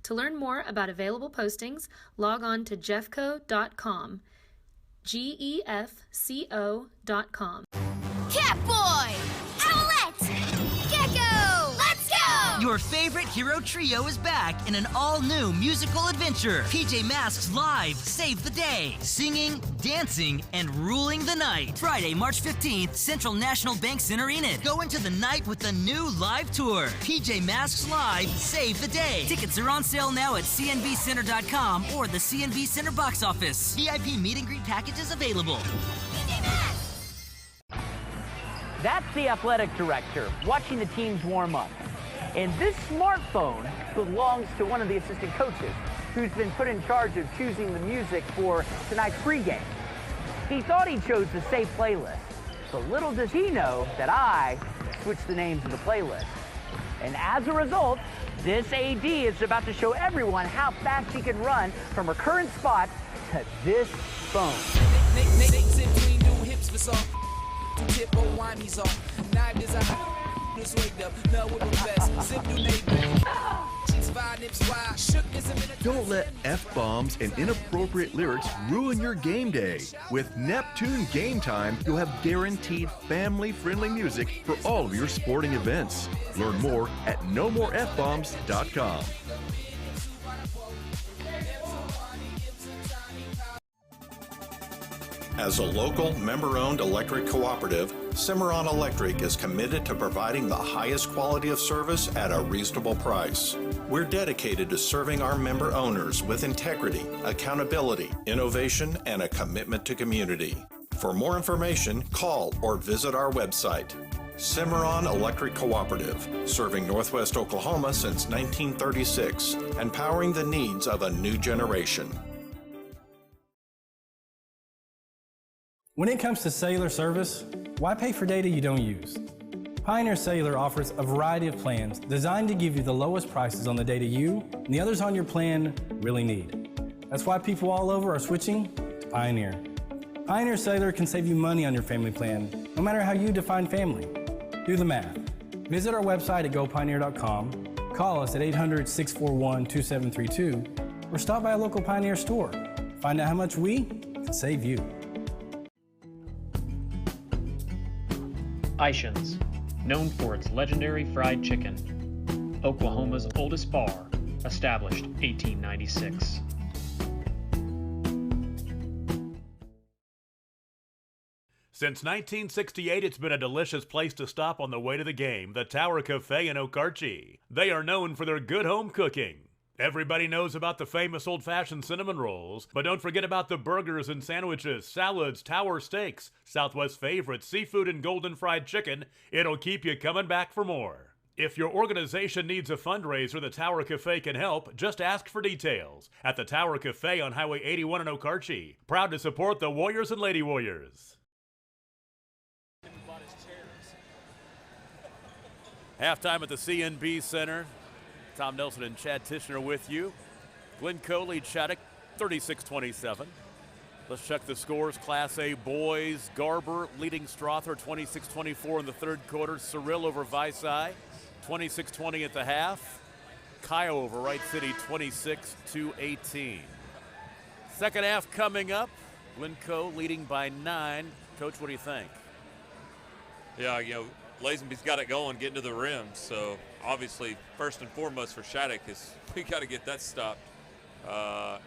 To learn more about available postings, log on to glencoe.com, GEFCO.com. Catboy! Owlette! Gecko! Let's go! Your favorite hero trio is back in an all-new musical adventure. PJ Masks Live save the day. Singing, dancing, and ruling the night. Friday, March 15th, Central National Bank Center, Enid. Go into the night with the new live tour. PJ Masks Live save the day. Tickets are on sale now at cnbcenter.com or the CNB Center box office. VIP meet and greet packages available. That's the athletic director watching the teams warm up. And this smartphone belongs to one of the assistant coaches who's been put in charge of choosing the music for tonight's pregame. He thought he chose the safe playlist, but little does he know that I switched the names of the playlist. And as a result, this AD is about to show everyone how fast he can run from her current spot to this phone. Don't let F-bombs and inappropriate lyrics ruin your game day. With Neptune Game Time, you'll have guaranteed family-friendly music for all of your sporting events. Learn more at nomorefbombs.com. As a local, member-owned electric cooperative, Cimarron Electric is committed to providing the highest quality of service at a reasonable price. We're dedicated to serving our member owners with integrity, accountability, innovation, and a commitment to community. For more information, call or visit our website. Cimarron Electric Cooperative, serving Northwest Oklahoma since 1936 and powering the needs of a new generation. When it comes to cellular service, why pay for data you don't use? Pioneer Cellular offers a variety of plans designed to give you the lowest prices on the data you and the others on your plan really need. That's why people all over are switching to Pioneer. Pioneer Cellular can save you money on your family plan, no matter how you define family. Do the math. Visit our website at gopioneer.com, call us at 800-641-2732, or stop by a local Pioneer store. Find out how much we can save you. Ishans, known for its legendary fried chicken. Oklahoma's oldest bar, established 1896. Since 1968, it's been a delicious place to stop on the way to the game, the Tower Cafe in Okarche. They are known for their good home cooking. Everybody knows about the famous old-fashioned cinnamon rolls, but don't forget about the burgers and sandwiches, salads, tower steaks, Southwest favorite, seafood and golden fried chicken. It'll keep you coming back for more. If your organization needs a fundraiser, the Tower Cafe can help. Just ask for details at the Tower Cafe on Highway 81 in Okarche. Proud to support the Warriors and Lady Warriors. Halftime at the CNB Center. Tom Nelson and Chad Tishner with you. Glencoe leads Shattuck 36-27. Let's check the scores. Class A boys. Garber leading Strother 26-24 in the third quarter. Cyril over Visai 26-20 at the half. Kyle over Wright City 26-18. Second half coming up. Glencoe leading by 9. Coach, what do you think? Yeah, Lazenby's got it going, getting to the rim. So obviously, first and foremost for Shattuck is we got to get that stopped. I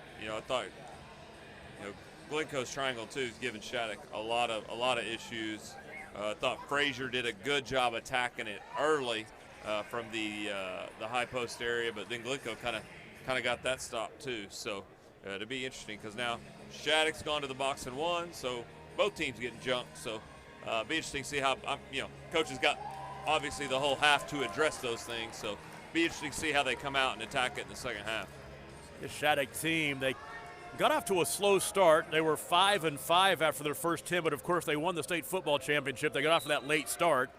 thought, Glencoe's triangle too is giving Shattuck a lot of issues. I thought Frazier did a good job attacking it early from the high post area, but then Glencoe kind of got that stopped too. So it'll be interesting because now Shattuck's gone to the box and won, so both teams getting jumped. So. Be interesting to see how, Coach has got obviously the whole half to address those things, so be interesting to see how they come out and attack it in the second half. The Shattuck team, they got off to a slow start. They were 5-5 after their first 10, but of course they won the state football championship. They got off to that late start,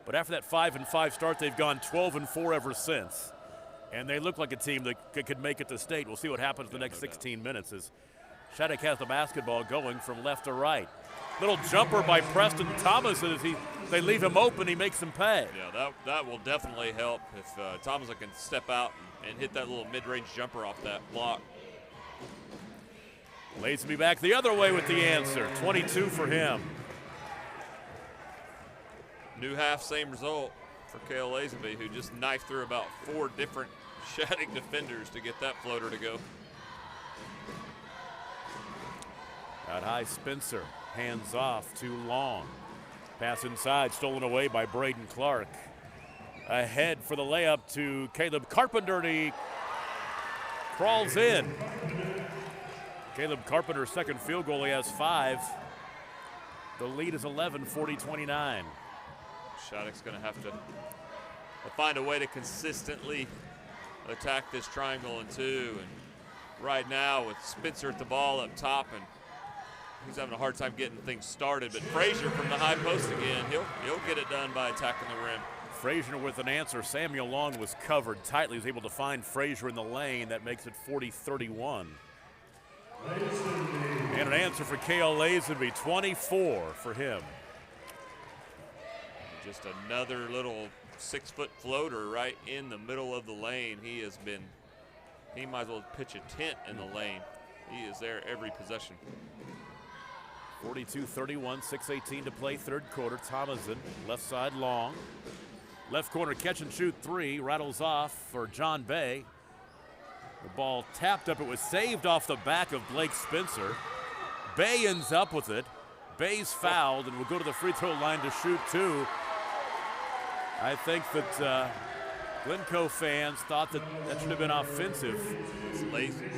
but after that 5-5 start, they've gone 12-4 ever since. And they look like a team that could make it to state. We'll see what happens in the next 16 minutes as Shattuck has the basketball going from left to right. Little jumper by Preston Thomas as they leave him open, he makes him pay. Yeah, that will definitely help if Thomas can step out and hit that little mid-range jumper off that block. Lazenby back the other way with the answer. 22 for him. New half, same result for Cale Lazenby, who just knifed through about 4 different Shattuck defenders to get that floater to go. Out high, Spencer. Hands off to Long. Pass inside, stolen away by Braden Clark. Ahead for the layup to Caleb Carpenter, and he crawls in. Caleb Carpenter's second field goal, he has 5. The lead is 11, 40-29. Shattuck's going to have to find a way to consistently attack this triangle in 2. And right now with Spencer at the ball up top, and he's having a hard time getting things started, but Frazier from the high post again, he'll get it done by attacking the rim. Frazier with an answer. Samuel Long was covered tightly. He was able to find Frazier in the lane. That makes it 40-31. And an answer for Cale Lazenby, 24 for him. Just another little 6-foot floater right in the middle of the lane. He might as well pitch a tent in the lane. He is there every possession. 42-31, 6:18 to play, third quarter. Thomason, left side, Long. Left corner, catch and shoot 3, rattles off for John Bay. The ball tapped up, it was saved off the back of Blake Spencer. Bay ends up with it. Bay's fouled and will go to the free throw line to shoot 2. I think that Glencoe fans thought that should have been offensive. It's lazy.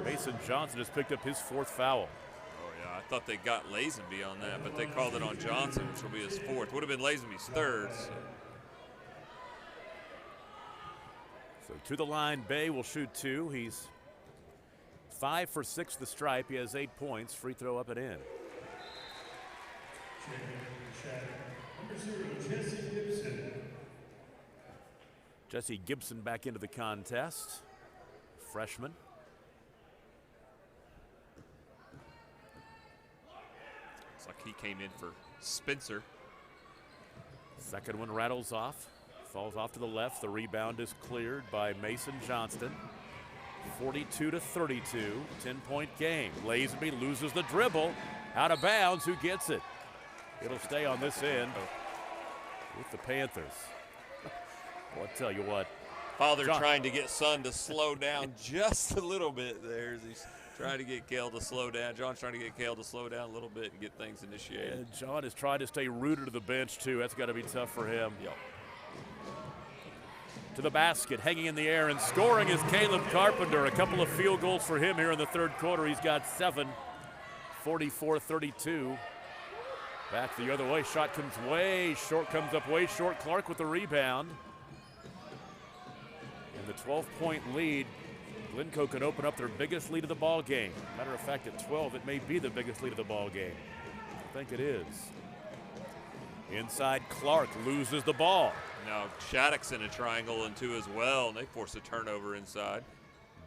Mason Johnson has picked up his 4th foul. Oh, I thought they got Lazenby on that, but they called it on Johnson, which will be his fourth. Would have been Lazenby's third. So to the line, Bay will shoot 2. He's 5 for 6 the stripe. He has 8 points. Free throw up and in. Jesse Gibson back into the contest. Freshman. Looks like he came in for Spencer. Second one rattles off. Falls off to the left. The rebound is cleared by Mason Johnston. 42-32, 10-point game. Lazenby loses the dribble. Out of bounds. Who gets it? It'll stay on this end with the Panthers. Well, I'll tell you what. Father trying to get son to slow down just a little bit there as he's trying to get Cale to slow down. John's trying to get Cale to slow down a little bit and get things initiated. And John is trying to stay rooted to the bench, too. That's got to be tough for him. Yep. To the basket, hanging in the air and scoring is Caleb Carpenter. A couple of field goals for him here in the third quarter. He's got 7, 44-32. Back the other way, shot comes way short, comes up way short. Clark with the rebound. And the 12-point lead, Glencoe can open up their biggest lead of the ball game. Matter of fact, at 12, it may be the biggest lead of the ball game. I think it is. Inside, Clark loses the ball. Now Shattuck's in a triangle and 2 as well, and they force a turnover inside.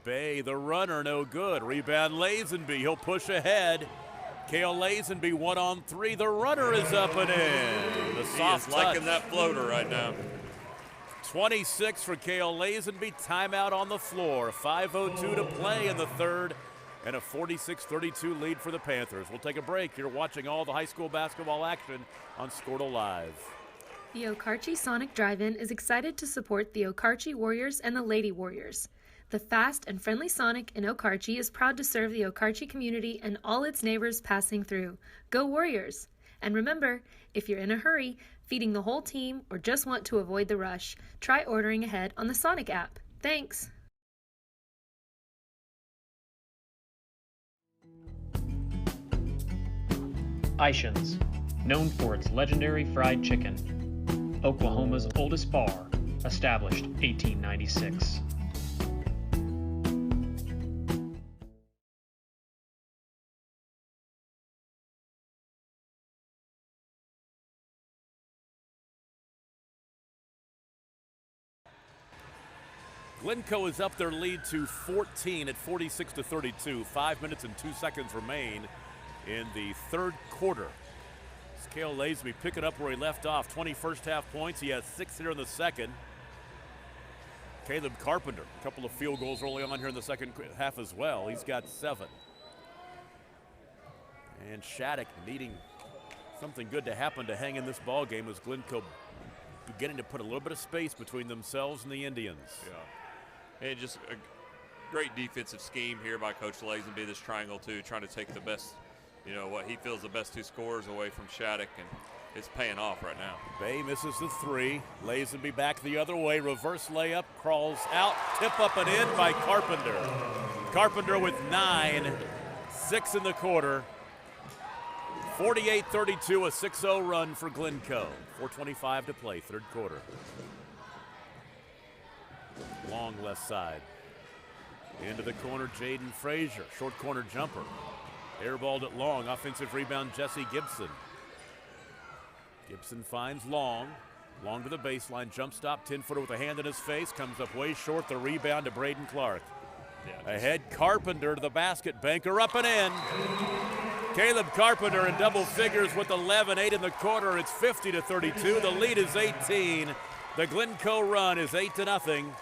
Bay, the runner, no good. Rebound Lazenby, he'll push ahead. Cale Lazenby 1-on-3. The runner is up and in. The soft he is liking that floater right now. 26 for Cale Lazenby. Timeout on the floor. 5:02 to play in the third, and a 46-32 lead for the Panthers. We'll take a break. You're watching all the high school basketball action on Squirtle Live. The Okarche Sonic Drive-In is excited to support the Okarche Warriors and the Lady Warriors. The fast and friendly Sonic in Okarche is proud to serve the Okarche community and all its neighbors passing through. Go Warriors! And remember, if you're in a hurry, feeding the whole team, or just want to avoid the rush, try ordering ahead on the Sonic app. Thanks! Ishans, known for its legendary fried chicken. Oklahoma's oldest bar, established 1896. Glencoe is up their lead to 14 at 46-32. 5 minutes and 2 seconds remain in the third quarter. Cale Lazenby picking up where he left off. 20 first half points. He has 6 here in the second. Caleb Carpenter, a couple of field goals early on here in the second half as well. He's got 7. And Shattuck needing something good to happen to hang in this ball game as Glencoe beginning to put a little bit of space between themselves and the Indians. Yeah. And just a great defensive scheme here by Coach Lazenby, this triangle too, trying to take the best, what he feels the best 2 scorers away from Shattuck, and it's paying off right now. Bay misses the 3. Lazenby back the other way. Reverse layup, crawls out, tip up and in by Carpenter. Carpenter with 9, 6 in the quarter. 48-32, a 6-0 run for Glencoe. 4:25 to play, third quarter. Long left side. Into the corner, Jaden Frazier. Short corner jumper. Airballed it long. Offensive rebound, Jesse Gibson. Gibson finds Long. Long to the baseline. Jump stop, 10-footer with a hand in his face. Comes up way short. The rebound to Braden Clark. Ahead, Carpenter to the basket. Banker up and in. Caleb Carpenter in double figures with 11, 8 in the quarter. It's 50-32. The lead is 18. The Glencoe run is 8-0.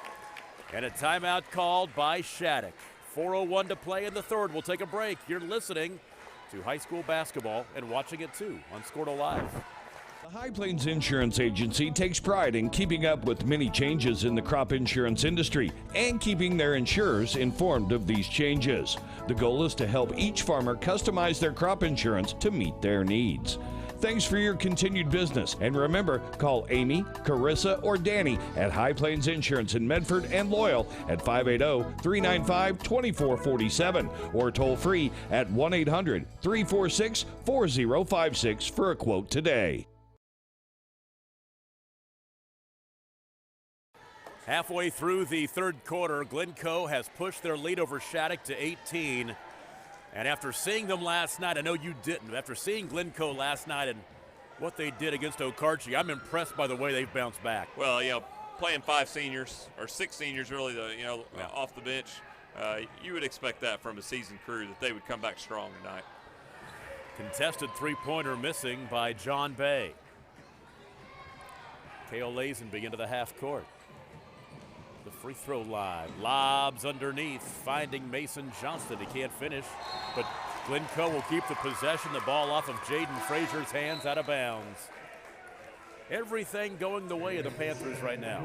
And a timeout called by Shattuck. 4:01 to play in the third. We'll take a break. You're listening to high school basketball and watching it too on Squirtle Live. The High Plains Insurance Agency takes pride in keeping up with many changes in the crop insurance industry and keeping their insurers informed of these changes. The goal is to help each farmer customize their crop insurance to meet their needs. Thanks for your continued business. And remember, call Amy, Carissa, or Danny at High Plains Insurance in Medford and Loyal at 580-395-2447 or toll free at 1-800-346-4056 for a quote today. Halfway through the third quarter, Glencoe has pushed their lead over Shattuck to 18. And after seeing them last night, I know you didn't, but after seeing Glencoe last night and what they did against Okarche, I'm impressed by the way they've bounced back. Well, playing 5 seniors, or 6 seniors really, off the bench, you would expect that from a seasoned crew, that they would come back strong tonight. Contested three-pointer missing by John Bay. Kale Lazenby into the half court. The free throw line, lobs underneath, finding Mason Johnston. He can't finish, but Glencoe will keep the possession. The ball off of Jaden Frazier's hands, out of bounds. Everything going the way of the Panthers right now.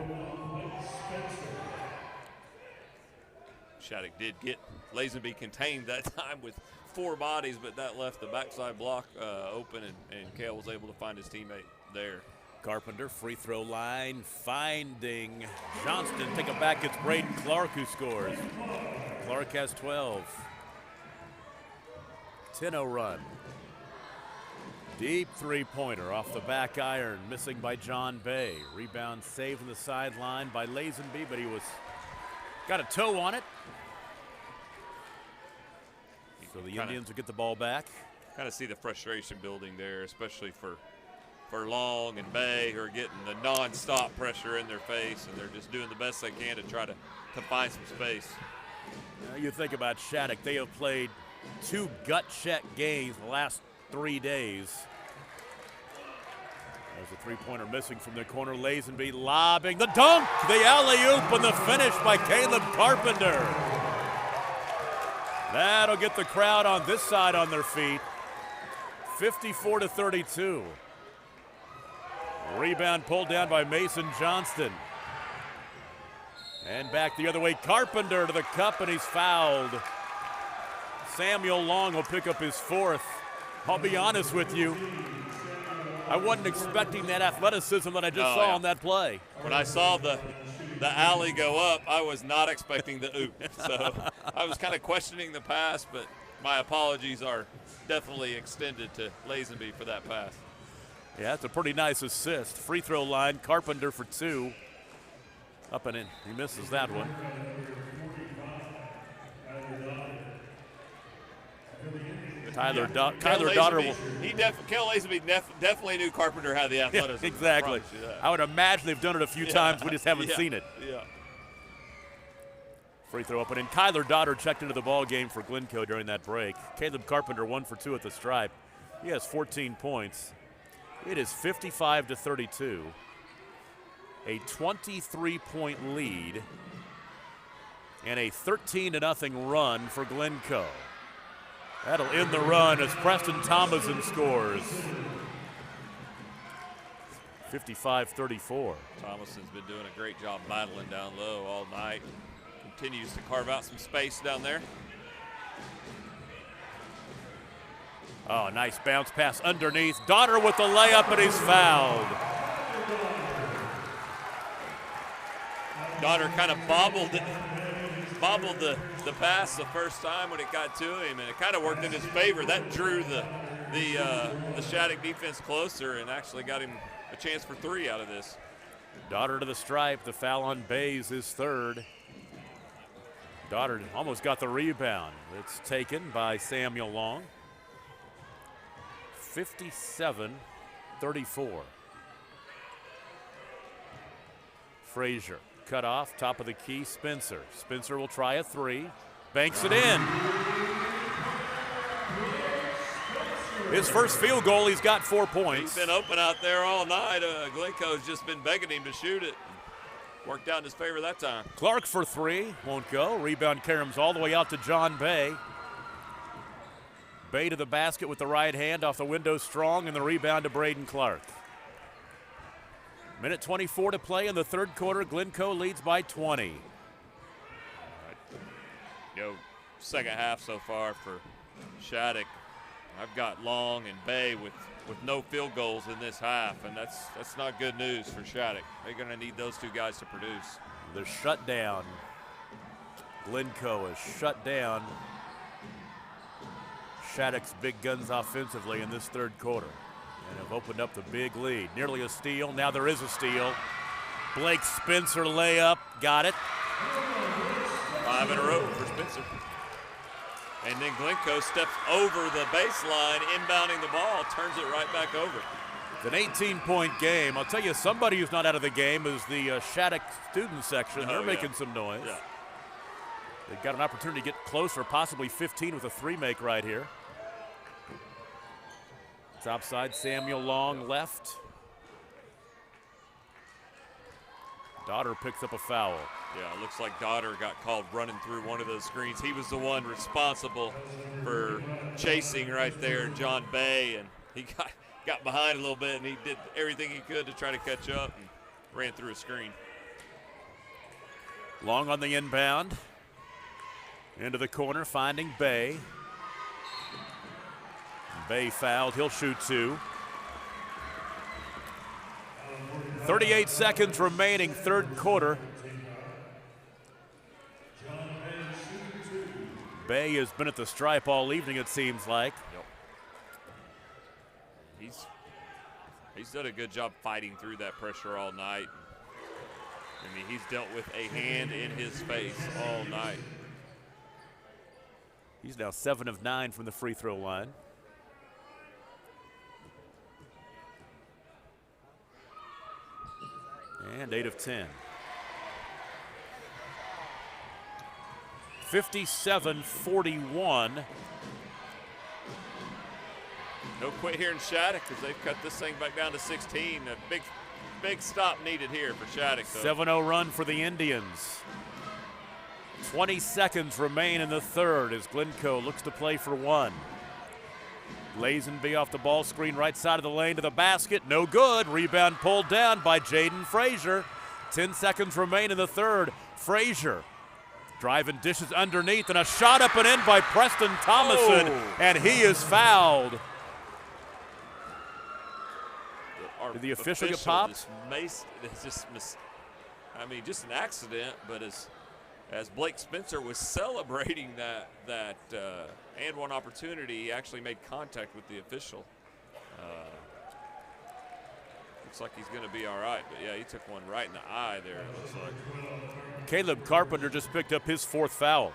Shattuck did get Lazenby contained that time with 4 bodies, but that left the backside block open, and Kale was able to find his teammate there. Carpenter, free throw line, finding Johnston. Take it back, it's Braden Clark who scores. Clark has 12. 10-0 run. Deep three-pointer off the back iron, missing by John Bay. Rebound saved on the sideline by Lazenby, but he got a toe on it. So the Indians will get the ball back. Kind of see the frustration building there, especially for Long and Bay, who are getting the non-stop pressure in their face, and they're just doing the best they can to try to find some space. Now you think about Shattuck, they have played 2 gut check games the last 3 days. There's a three-pointer missing from the corner. Lazenby lobbing the dunk, the alley-oop, and the finish by Caleb Carpenter. That'll get the crowd on this side on their feet. 54-32. Rebound pulled down by Mason Johnston. And back the other way, Carpenter to the cup, and he's fouled. Samuel Long will pick up his 4th. I'll be honest with you, I wasn't expecting that athleticism that I just saw on that play. When I saw the alley go up, I was not expecting the oop. So I was kind of questioning the pass, but my apologies are definitely extended to Lazenby for that pass. Yeah, it's a pretty nice assist. Free throw line, Carpenter for 2. Up and in. He misses that one. Kyle Daughter will. Kale Lazenby definitely knew Carpenter had the athleticism. Yeah, exactly. I would imagine they've done it a few times. We just haven't seen it. Yeah. Free throw up and in. Kyler Daughter checked into the ball game for Glencoe during that break. Caleb Carpenter 1 for 2 at the stripe. He has 14 points. It is 55-32. A 23-point lead and a 13-0 run for Glencoe. That'll end the run as Preston Thomason scores. 55-34. Thomason's been doing a great job battling down low all night. Continues to carve out some space down there. Oh, nice bounce pass underneath. Daughter with the layup, and he's fouled. Daughter kind of bobbled the pass the first time when it got to him, and it kind of worked in his favor. That drew the Shattuck defense closer and actually got him a chance for 3 out of this. Daughter to the stripe. The foul on Bays is 3rd. Daughter almost got the rebound. It's taken by Samuel Long. 57-34. Frazier cut off, top of the key, Spencer. Spencer will try a 3, banks it in. His first field goal, he's got 4 points. He's been open out there all night. Glencoe's just been begging him to shoot it. Worked out in his favor that time. Clark for 3, won't go. Rebound caroms all the way out to John Bay. Bay to the basket with the right hand off the window strong, and the rebound to Braden Clark. Minute 24 to play in the third quarter. Glencoe leads by 20. Second half so far for Shattuck. I've got Long and Bay with no field goals in this half, and that's not good news for Shattuck. They're going to need those two guys to produce. The shutdown. Glencoe is shut down Shattuck's big guns offensively in this third quarter and have opened up the big lead. Nearly a steal. Now there is a steal. Blake Spencer layup. Got it. 5 in a row for Spencer. And then Glencoe steps over the baseline, inbounding the ball, turns it right back over. It's an 18-point game. I'll tell you, somebody who's not out of the game is the Shattuck student section. They're making some noise. Yeah. They've got an opportunity to get closer, possibly 15 with a three-make right here. Top side, Samuel Long left. Daughter picks up a foul. Yeah, it looks like Daughter got called running through one of those screens. He was the one responsible for chasing right there, John Bay, and he got behind a little bit, and he did everything he could to try to catch up and ran through a screen. Long on the inbound. Into the corner, finding Bay. Bay fouled. He'll shoot 2. 38 seconds remaining, third quarter. Bay has been at the stripe all evening, it seems like. Yep. He's done a good job fighting through that pressure all night. I mean, he's dealt with a hand in his face all night. He's now 7 of 9 from the free throw line. And 8 of 10. 57-41. No quit here in Shattuck because they've cut this thing back down to 16. A big stop needed here for Shattuck. 7-0 run for the Indians. 20 seconds remain in the third as Glencoe looks to play for 1. Lazenby off the ball screen, right side of the lane to the basket. No good. Rebound pulled down by Jaden Frazier. 10 seconds remain in the third. Frazier driving, dishes underneath, and a shot up and in by Preston Thomason, and he is fouled. Did the official get popped? Just an accident, but as Blake Spencer was celebrating that and one opportunity, he actually made contact with the official. Looks like he's going to be all right, but yeah, he took one right in the eye there, it looks like. Caleb Carpenter just picked up his 4th foul.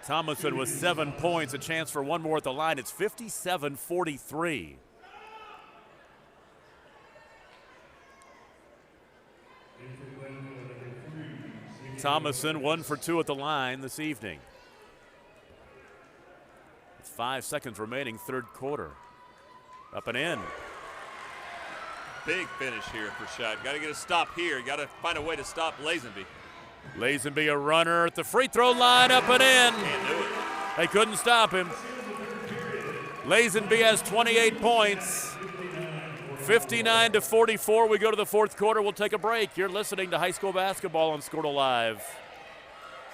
Thomason with 7 points, a chance for one more at the line. It's 57-43. Thomason 1 for 2 at the line this evening. It's 5 seconds remaining, third quarter. Up and in. Big finish here for Shattuck. Got to get a stop here. Got to find a way to stop Lazenby. Lazenby a runner at the free throw line, up and in. Can't do it. They couldn't stop him. Lazenby has 28 points. 59-44. We go to the fourth quarter. We'll take a break. You're listening to high school basketball on Scortal Live.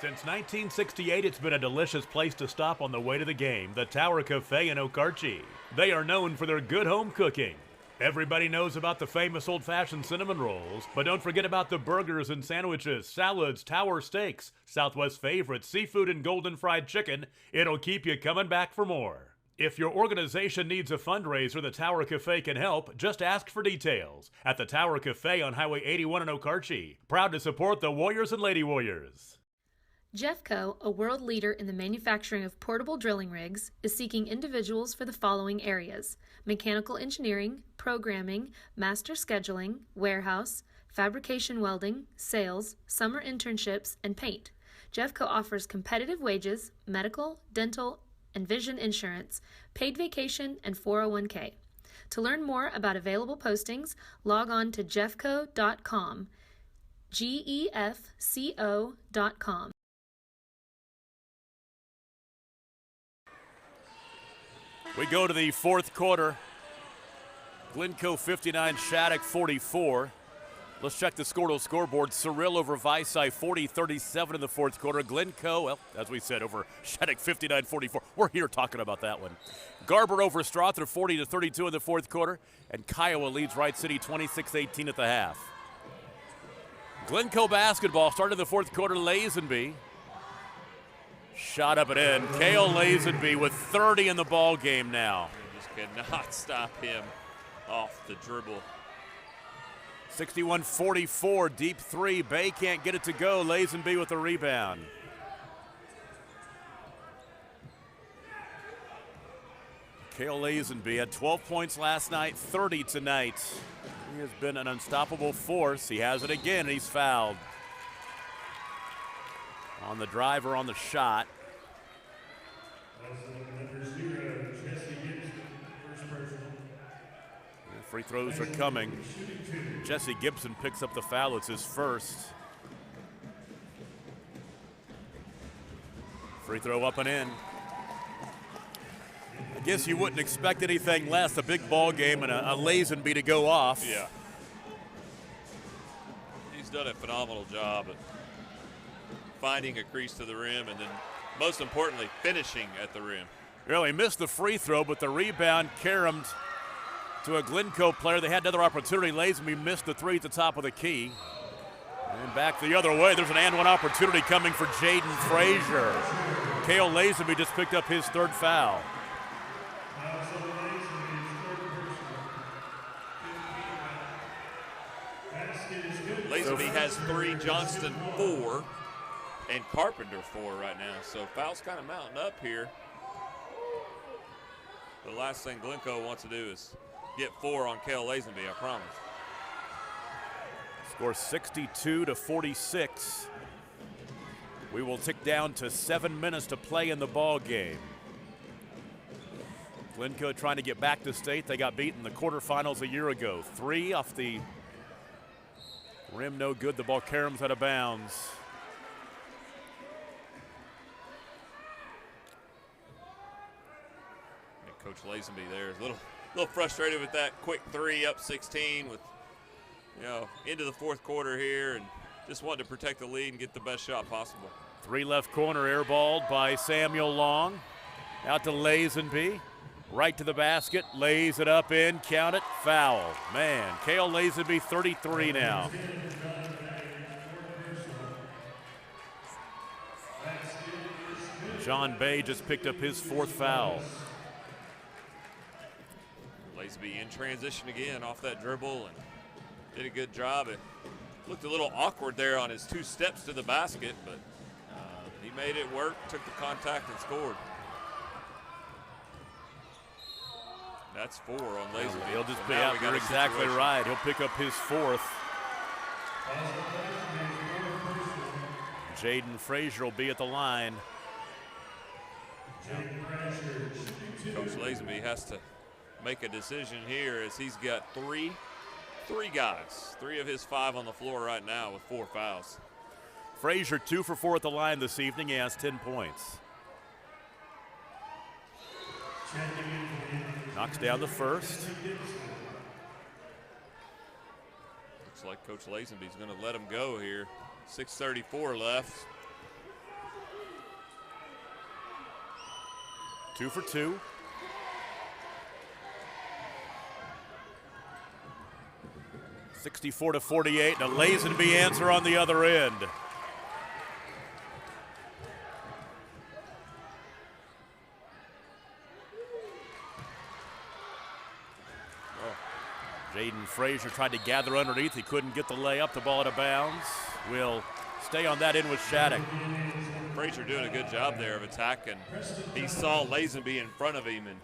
Since 1968, it's been a delicious place to stop on the way to the game, the Tower Cafe in Okarche. They are known for their good home cooking. Everybody knows about the famous old-fashioned cinnamon rolls, but don't forget about the burgers and sandwiches, salads, Tower steaks, Southwest favorite seafood and golden fried chicken. It'll keep you coming back for more. If your organization needs a fundraiser, the Tower Cafe can help. Just ask for details at the Tower Cafe on Highway 81 in Okarche. Proud to support the Warriors and Lady Warriors. Jeffco, a world leader in the manufacturing of portable drilling rigs, is seeking individuals for the following areas: mechanical engineering, programming, master scheduling, warehouse, fabrication welding, sales, summer internships, and paint. Jeffco offers competitive wages, medical, dental, and vision insurance, paid vacation, and 401k. To learn more about available postings, log on to jeffco.com, GEFCO.com. We go to the fourth quarter. Glencoe 59, Shattuck 44. Let's check the scoreboard. Cyril over Visay 40-37 in the fourth quarter. Glencoe, well, as we said, over Shattuck 59-44. We're here talking about that one. Garber over Strother 40-32 in the fourth quarter. And Kiowa leads Wright City 26-18 at the half. Glencoe basketball started in the fourth quarter. Lazenby shot up and in. Cale Lazenby with 30 in the ball game now. You just cannot stop him off the dribble. 61-44, deep three. Bay can't get it to go. Lazenby with the rebound. Cale Lazenby had 12 points last night, 30 tonight. He has been an unstoppable force. He has it again, and he's fouled. On the driver on the shot. Free throws are coming. Jesse Gibson picks up the foul. It's his first. Free throw up and in. I guess you wouldn't expect anything less. A big ball game and a Lazenby to go off. Yeah. He's done a phenomenal job at finding a crease to the rim and then, most importantly, finishing at the rim. Really missed the free throw, but the rebound caromed to a Glencoe player. They had another opportunity. Lazenby missed the three at the top of the key. And back the other way. There's an and one opportunity coming for Jaden Frazier. Cale Lazenby just picked up his third foul. Lazenby has 3, Johnston 4, and Carpenter 4 right now. So fouls kind of mounting up here. The last thing Glencoe wants to do is get 4 on Cale Lazenby, I promise. Score 62-46. We will tick down to 7 minutes to play in the ball game. Glencoe trying to get back to state. They got beat in the quarterfinals a year ago. 3 off the rim, no good. The ball caroms out of bounds. And Coach Lazenby there is a little frustrated with that quick 3 up 16 with, into the fourth quarter here and just wanted to protect the lead and get the best shot possible. 3 left corner, airballed by Samuel Long. Out to Lazenby. Right to the basket, lays it up in, count it, foul. Man, Cale Lazenby 33 now. John Bay just picked up his 4th foul. Lazenby in transition again off that dribble and did a good job. It looked a little awkward there on his 2 steps to the basket, but he made it work, took the contact and scored. That's 4 on Lazenby. He'll just be out. You're exactly right. He'll pick up his 4th. Jaden Frazier will be at the line. Coach Lazenby has to make a decision here as he's got three guys. 3 of his 5 on the floor right now with 4 fouls. Frazier 2 for 4 at the line this evening. He has 10 points. Knocks down the first. Looks like Coach Lazenby's going to let him go here. 6:34 left. 2 for 2. (64-48). And a Lazenby answer on the other end. Jaden Frazier tried to gather underneath. He couldn't get the layup. The ball out of bounds. Will stay on that end with Shattuck. Frazier doing a good job there of attacking. He saw Lazenby in front of him and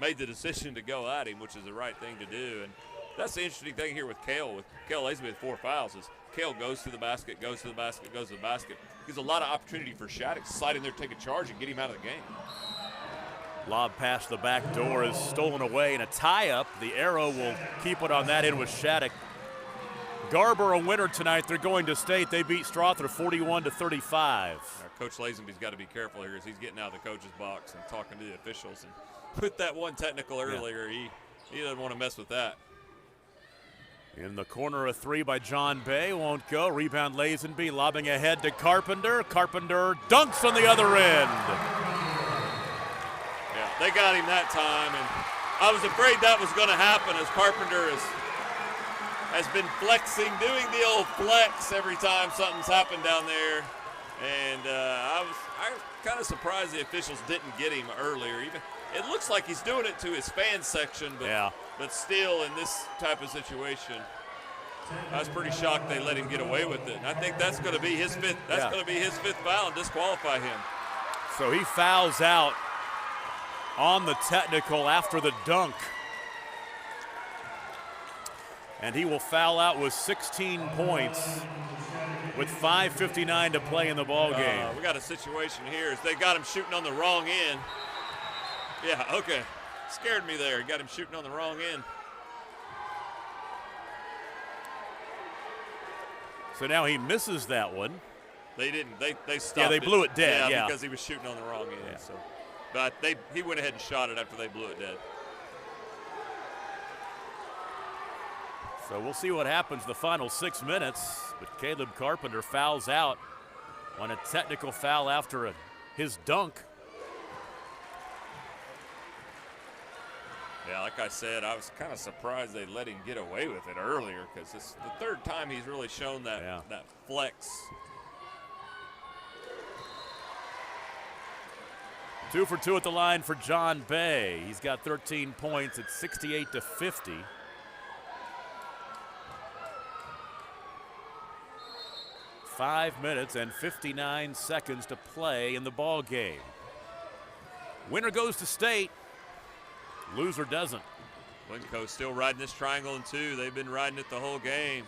made the decision to go at him, which is the right thing to do. And that's the interesting thing here with Cale Lazenby with 4 fouls is Cale goes to the basket, goes to the basket, goes to the basket. Gives a lot of opportunity for Shattuck to slide in there, take a charge, and get him out of the game. Lob past the back door is stolen away, and a tie-up. The arrow will keep it on that end with Shattuck. Garber a winner tonight. They're going to state. They beat Strother 41-35. Coach Lazenby's got to be careful here as he's getting out of the coach's box and talking to the officials. And with that one technical earlier, he doesn't want to mess with that. In the corner, a three by John Bay. Won't go. Rebound, Lazenby lobbing ahead to Carpenter. Carpenter dunks on the other end. Yeah, they got him that time, and I was afraid that was going to happen as Carpenter has been flexing, doing the old flex every time something's happened down there. And I was kind of surprised the officials didn't get him earlier. Even it looks like he's doing it to his fan section, but still in this type of situation, I was pretty shocked they let him get away with it. And I think that's going to be his fifth. That's going to be his fifth foul and disqualify him. So he fouls out on the technical after the dunk. And he will foul out with 16 points with 5:59 to play in the ball game. We got a situation here. They got him shooting on the wrong end. Yeah, okay. Scared me there. Got him shooting on the wrong end. So now he misses that one. They didn't. They stopped. Yeah, they blew it dead. Yeah, because he was shooting on the wrong end. Yeah. So, but he went ahead and shot it after they blew it dead. So we'll see what happens the final 6 minutes. But Caleb Carpenter fouls out on a technical foul after his dunk. Yeah, like I said, I was kind of surprised they let him get away with it earlier because it's the third time he's really shown that flex. 2 for 2 at the line for John Bay. He's got 13 points at 68-50. Five minutes and 59 seconds to play in the ball game. Winner goes to state. Loser doesn't. Glencoe still riding this triangle in two. They've been riding it the whole game.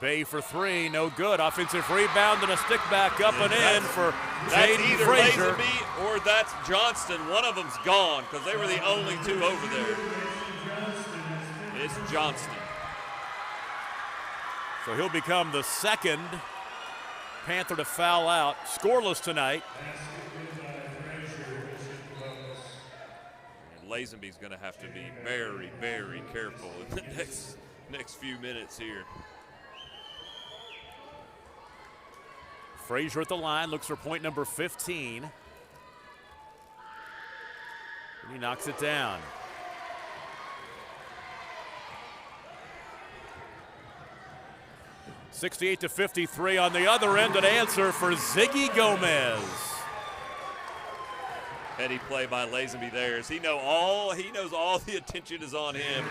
Bay for three, no good. Offensive rebound and a stick back up and in for That's Jaden either Frazier. Lazenby or that's Johnston. One of them's gone because they were the only two over there. It's Johnston. So he'll become the second Panther to foul out. Scoreless tonight. And Lazenby's going to have to be very, very careful in the next few minutes here. Frazier at the line, looks for point number 15. And he knocks it down. (68-53) on the other end, an answer for Ziggy Gomez. Heady play by Lazenby there. He knows all the attention is on him,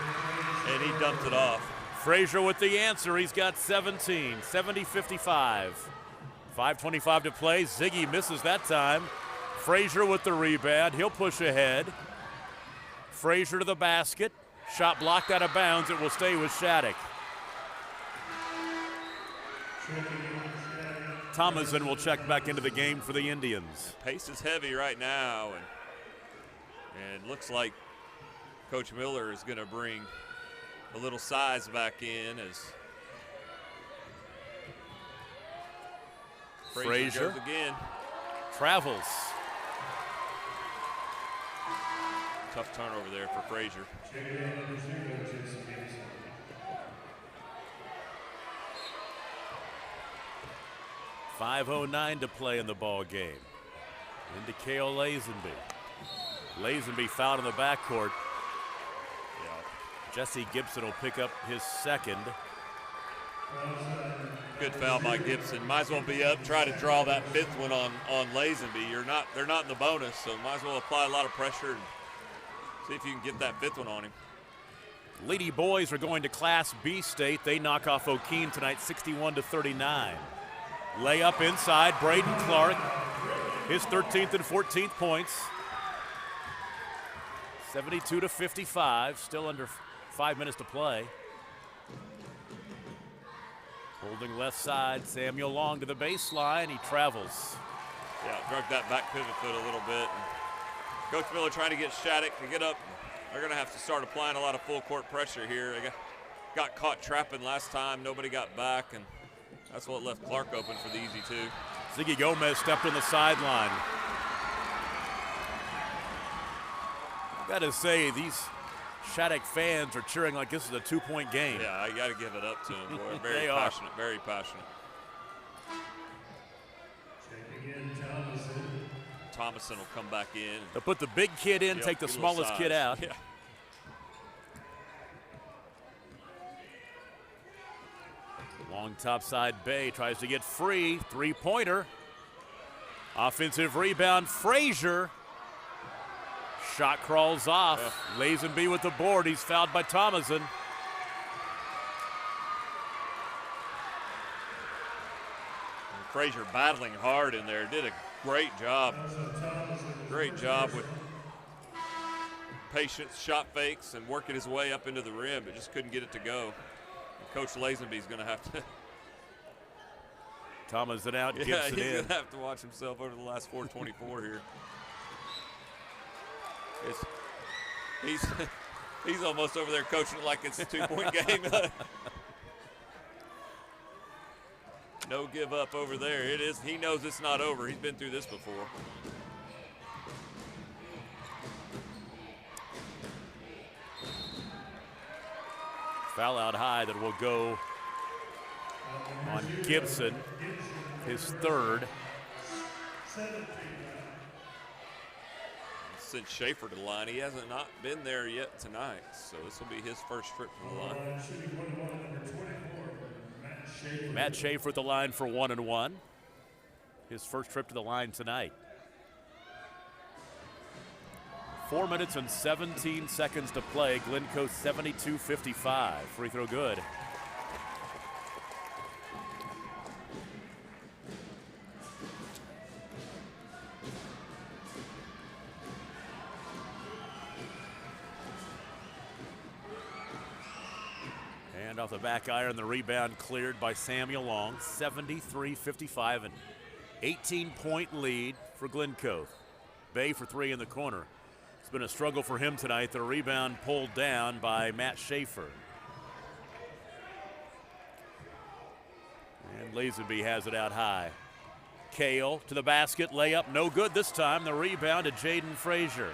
and he dumped it off. Frazier with the answer. He's got 17, 70-55. 5:25 to play. Ziggy misses that time. Frazier with the rebound. He'll push ahead. Frazier to the basket. Shot blocked out of bounds. It will stay with Shattuck. Thomason will check back into the game for the Indians. Pace is heavy right now, and it looks like Coach Miller is going to bring a little size back in as Frazier goes again. Travels. Tough turnover there for Frazier. 5:09 to play in the ball game. Into Kale Lazenby. Lazenby fouled in the backcourt. Jesse Gibson will pick up his second. Good foul by Gibson. Might as well be up, try to draw that fifth one on Lazenby. They're not in the bonus, so might as well apply a lot of pressure and see if you can get that fifth one on him. Lady boys are going to Class B state. They knock off O'Keene tonight, 61-39. Layup inside, Braden Clark. His 13th and 14th points. 72-55, still under 5 minutes to play. Holding left side, Samuel Long to the baseline. He travels. Yeah, drug that back pivot foot a little bit. And Coach Miller trying to get Shattuck to get up. They're going to have to start applying a lot of full court pressure here. They got caught trapping last time. Nobody got back, and that's what left Clark open for the easy two. Ziggy Gomez stepped on the sideline. Got to say, these Shattuck fans are cheering like this is a 2-point game. Yeah, I got to give it up to them. Boy. Very They passionate, very passionate. Thomason will come back in. They'll put the big kid in, take the smallest kid out. Yeah. Long top side, Bay tries to get free. 3-pointer. Offensive rebound, Frazier. Shot crawls off. Lazenby with the board. He's fouled by Thomason. Frazier battling hard in there. Did a great job. Great job with patience, shot fakes, and working his way up into the rim, but just couldn't get it to go. And Coach Lazenby's going to have to. Thomason out, Gibson yeah, he's in. going to have to watch himself over the last 4:24 here. He's almost over there coaching it like it's a 2-point game. No give up over there. It is. He knows it's not over. He's been through this before. Foul out high that will go on Gibson, his third. Sent Schaefer to the line. He hasn't not been there yet tonight, so this will be his first trip to the line. Matt Schaefer at the line for 1 and 1. His first trip to the line tonight. 4 minutes and 17 seconds to play. Glencoe 72-55. Free throw good. And off the back iron, the rebound cleared by Samuel Long. 73-55, an 18-point lead for Glencoe. Bay for 3 in the corner. It's been a struggle for him tonight. The rebound pulled down by Matt Schaefer. And Lazenby has it out high. Kale to the basket, layup, no good this time. The rebound to Jaden Frazier.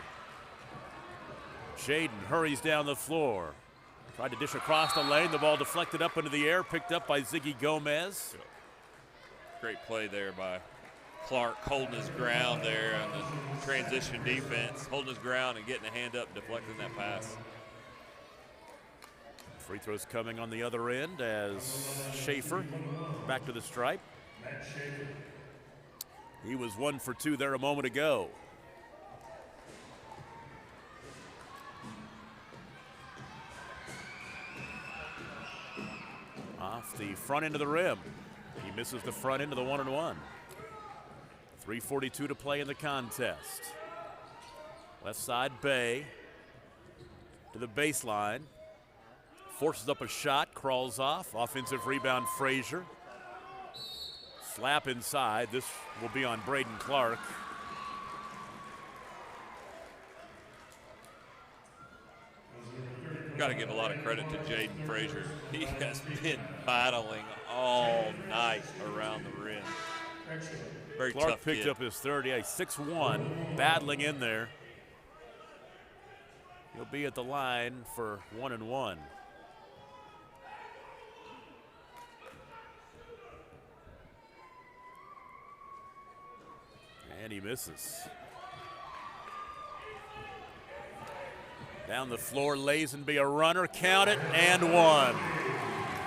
Jaden hurries down the floor. Tried to dish across the lane. The ball deflected up into the air, picked up by Ziggy Gomez. Great play there by Clark, holding his ground there on the transition defense, holding his ground and getting a hand up, deflecting that pass. Free throws coming on the other end as Schaefer back to the stripe. He was 1 for 2 there a moment ago. Off the front end of the rim. He misses the front end of the 1 and 1. 3:42 to play in the contest. Left side, Bay to the baseline. Forces up a shot, crawls off. Offensive rebound, Frazier. Slap inside. This will be on Braden Clark. Got to give a lot of credit to Jaden Frazier. He has been battling all night around the rim. Very Clark tough picked kid. up his 30, 6'1", battling in there. He'll be at the line for 1 and 1. And he misses. Down the floor, Lazenby, a runner, count it, and 1.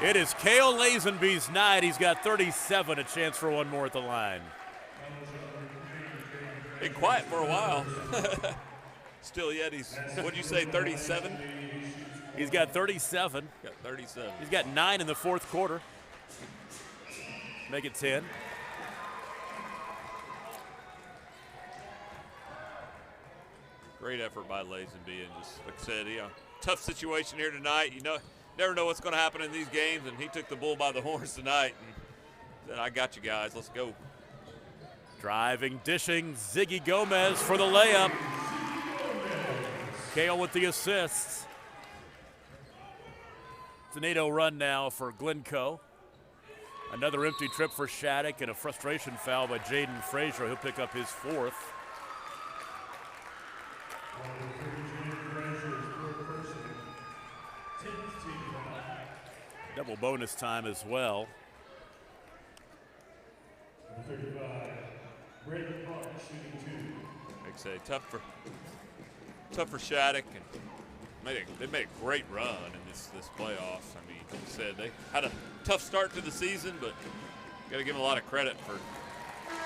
It is Kale Lazenby's night. He's got 37, a chance for one more at the line. Been quiet for a while. Still yet he's, what'd you say, 37? He's got 37. Got 37. He's got 9 in the fourth quarter. Make it 10. Great effort by Lazenby, and just like I said, tough situation here tonight. You know, never know what's going to happen in these games, and he took the bull by the horns tonight and said, I got you guys, let's go. Driving, dishing, Ziggy Gomez for the layup. Kale with the assists. It's an 8-0 run now for Glencoe. Another empty trip for Shattuck and a frustration foul by Jaden Frazier. He'll pick up his 4th. double bonus time as well. Like I say, tough for Shattuck, and they made a great run in this playoffs. I mean, like I said, they had a tough start to the season, but got to give them a lot of credit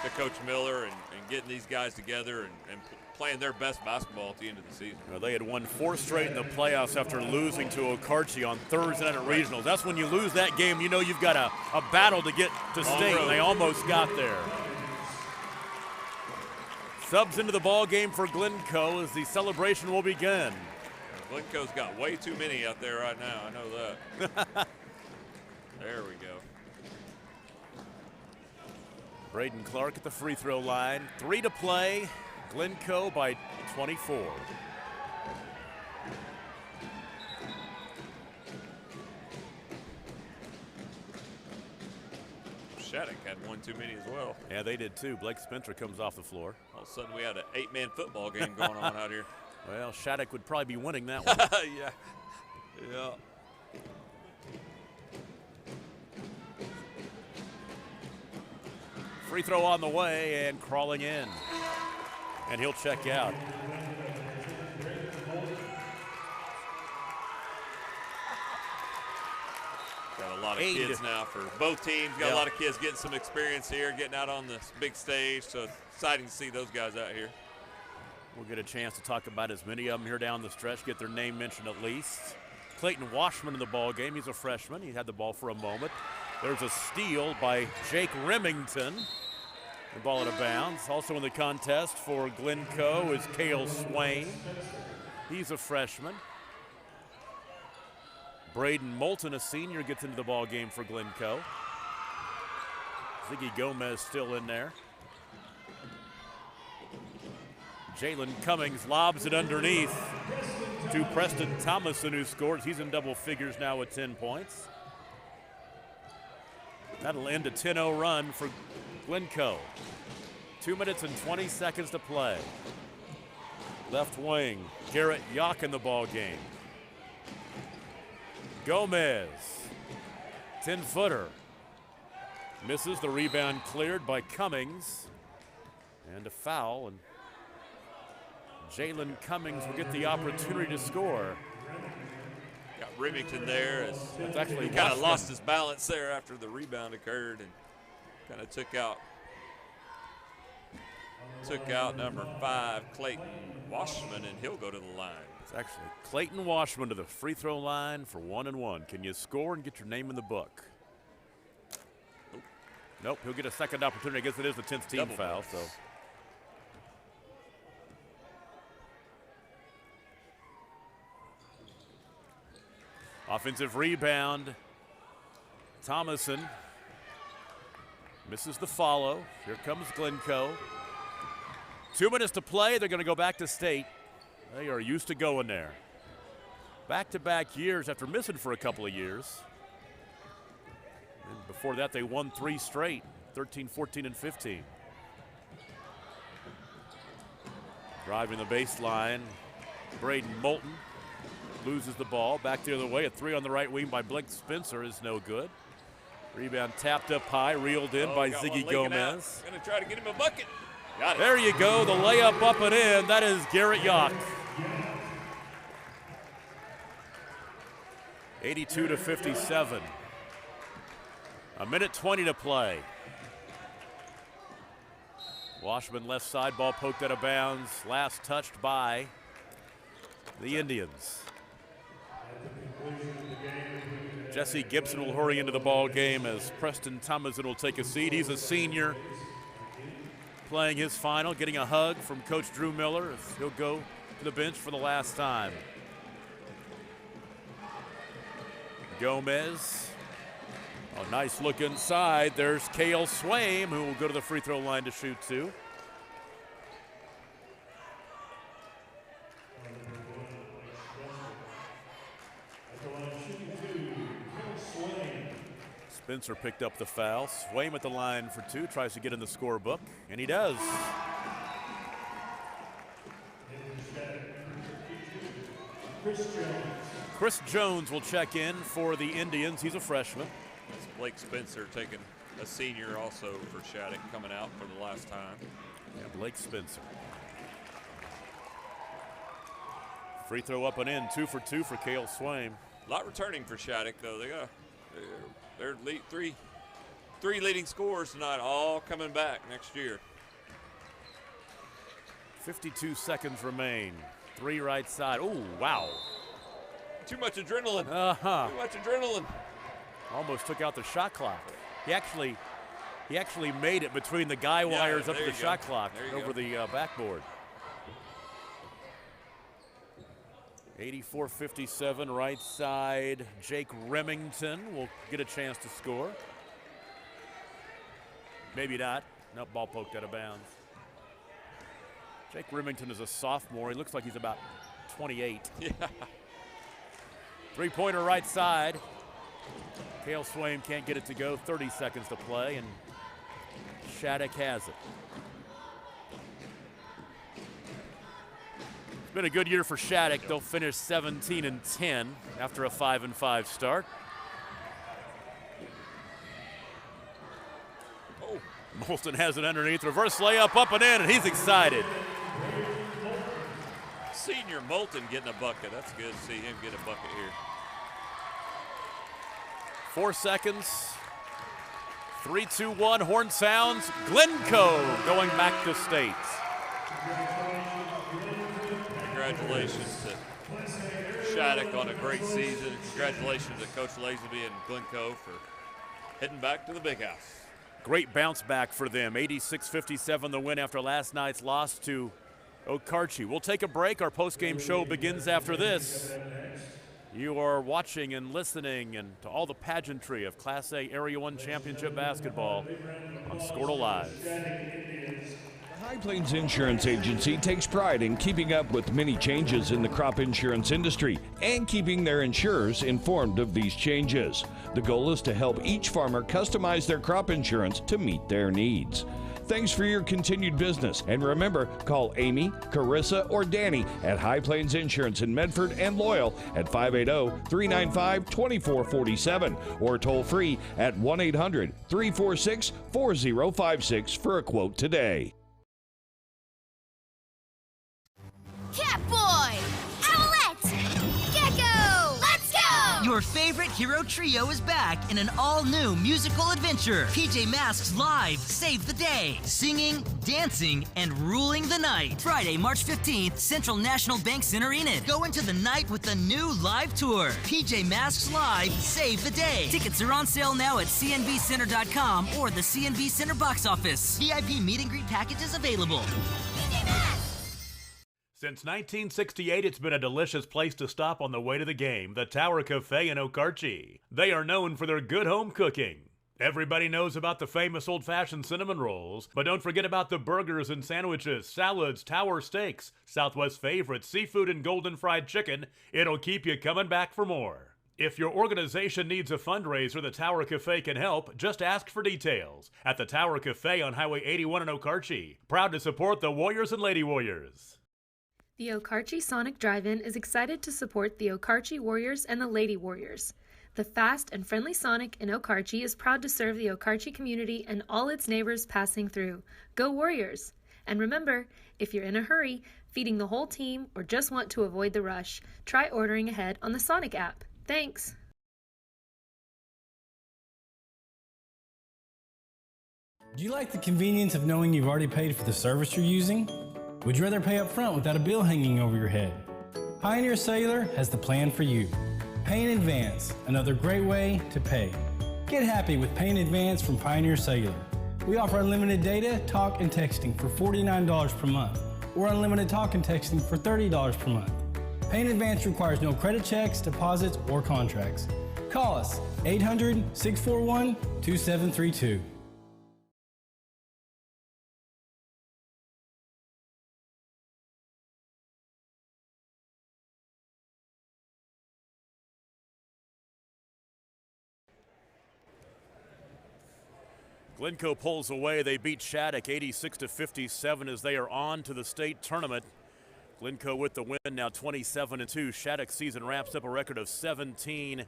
to Coach Miller and getting these guys together and playing their best basketball at the end of the season. Well, they had won 4 straight in the playoffs after losing to Okarche on Thursday night at regionals. That's when you lose that game, you know you've got a battle to get to state, and they almost got there. Subs into the ball game for Glencoe as the celebration will begin. Glencoe's got way too many out there right now. I know that. There we go. Braden Clark at the free throw line. 3 to play. Glencoe by 24. Shattuck had one too many as well. Yeah, they did too. Blake Spencer comes off the floor. All of a sudden we had an 8-man football game going on out here. Well, Shattuck would probably be winning that one. Yeah. Free throw on the way and crawling in. And he'll check out. Got a lot of kids now for both teams. Got a lot of kids getting some experience here, getting out on this big stage. So it's exciting to see those guys out here. We'll get a chance to talk about as many of them here down the stretch, get their name mentioned at least. Clayton Washman in the ball game. He's a freshman. He had the ball for a moment. There's a steal by Jake Remington. The ball out of bounds. Also in the contest for Glencoe is Cale Swain. He's a freshman. Braden Moulton, a senior, gets into the ball game for Glencoe. Ziggy Gomez still in there. Jalen Cummings lobs it underneath to Preston Thomason, who scores. He's in double figures now with 10 points. That'll end a 10-0 run for Glencoe. 2 minutes and 20 seconds to play. Left wing, Garrett Yock in the ball game. Gomez, 10-footer. Misses, the rebound cleared by Cummings. And a foul, and Jalen Cummings will get the opportunity to score. Got Remington there. That's actually he kind of lost his balance there after the rebound occurred and kind of took out number 5, Clayton Washman, and he'll go to the line. It's actually Clayton Washman to the free throw line for 1-1. Can you score and get your name in the book? Nope, he'll get a second opportunity. I guess it is the 10th team foul. So. Offensive rebound. Thomason misses the follow. Here comes Glencoe. 2 minutes to play. They're going to go back to state. They are used to going there. Back-to-back years after missing for a couple of years. And before that, they won 3 straight, 13, 14, and 15. Driving the baseline, Braden Moulton loses the ball. Back the other way, a 3 on the right wing by Blake Spencer is no good. Rebound tapped up high, reeled in by Ziggy Gomez. Going to try to get him a bucket. Got it. There you go, the layup up and in. That is Garrett Yock. 82-57. A minute 20 to play. Washman left side, ball poked out of bounds. Last touched by the Indians. Jesse Gibson will hurry into the ball game as Preston Thomason will take a seat. He's a senior playing his final, getting a hug from Coach Drew Miller as he'll go to the bench for the last time. Gomez. Oh, nice look inside. There's Cale Swain, who will go to the free throw line to shoot 2. Spencer picked up the foul. Swain at the line for 2, tries to get in the scorebook, and he does. Chris Jones will check in for the Indians. He's a freshman. That's Blake Spencer taking a senior also for Shattuck coming out for the last time. Yeah, Blake Spencer. Free throw up and in, 2 for 2 for Cale Swaim. A lot returning for Shattuck, though. They're three leading scorers tonight, all coming back next year. 52 seconds remain. 3 right side. Oh, wow. Too much adrenaline. Uh-huh. Too much adrenaline. Almost took out the shot clock. He actually made it between the guy wires up to the shot clock over the backboard. 84-57 right side. Jake Remington will get a chance to score. Maybe not. No, ball poked out of bounds. Jake Remington is a sophomore. He looks like he's about 28. Yeah. Three-pointer right side. Cale Swaim can't get it to go. 30 seconds to play, and Shattuck has it. It's been a good year for Shattuck. They'll finish 17-10 after a 5-5 start. Oh, Molson has it underneath. Reverse layup up and in, and he's excited. Senior Moulton getting a bucket. That's good to see him get a bucket here. 4 seconds. 3, 2, 1. Horn sounds. Glencoe going back to state. Congratulations to Shattuck on a great season. Congratulations to Coach Lazenby and Glencoe for heading back to the big house. Great bounce back for them. 86-57 the win after last night's loss to Okarche. We'll take a break. Our post-game show begins after this. You are watching and listening and to all the pageantry of Class A Area 1 Championship basketball on Scortal Live. The High Plains Insurance Agency takes pride in keeping up with many changes in the crop insurance industry and keeping their insurers informed of these changes. The goal is to help each farmer customize their crop insurance to meet their needs. Thanks for your continued business. And remember, call Amy, Carissa, or Danny at High Plains Insurance in Medford and Loyal at 580-395-2447 or toll free at 1-800-346-4056 for a quote today. Catboy! Owlette! Gecko! Let's go! Your favorite hero trio is back in an all-new musical adventure. PJ Masks Live save the day. Singing, dancing, and ruling the night. Friday, March 15th, Central National Bank Center, Enid. Go into the night with the new live tour. PJ Masks Live save the day. Tickets are on sale now at cnbcenter.com or the CNB Center box office. VIP meet and greet packages available. PJ Masks! Since 1968, it's been a delicious place to stop on the way to the game, the Tower Cafe in Okarche. They are known for their good home cooking. Everybody knows about the famous old-fashioned cinnamon rolls, but don't forget about the burgers and sandwiches, salads, tower steaks, Southwest favorites, seafood, and golden fried chicken. It'll keep you coming back for more. If your organization needs a fundraiser, the Tower Cafe can help. Just ask for details at the Tower Cafe on Highway 81 in Okarche. Proud to support the Warriors and Lady Warriors. The Okarche Sonic Drive-In is excited to support the Okarche Warriors and the Lady Warriors. The fast and friendly Sonic in Okarche is proud to serve the Okarche community and all its neighbors passing through. Go Warriors! And remember, if you're in a hurry, feeding the whole team, or just want to avoid the rush, try ordering ahead on the Sonic app. Thanks! Do you like the convenience of knowing you've already paid for the service you're using? Would you rather pay up front without a bill hanging over your head? Pioneer Cellular has the plan for you. Pay in advance, another great way to pay. Get happy with Pay in Advance from Pioneer Cellular. We offer unlimited data, talk, and texting for $49 per month, or unlimited talk and texting for $30 per month. Pay in Advance requires no credit checks, deposits, or contracts. Call us 800-641-2732. Glencoe pulls away. They beat Shattuck 86-57 as they are on to the state tournament. Glencoe with the win, now 27-2. Shattuck season wraps up a record of 17-10,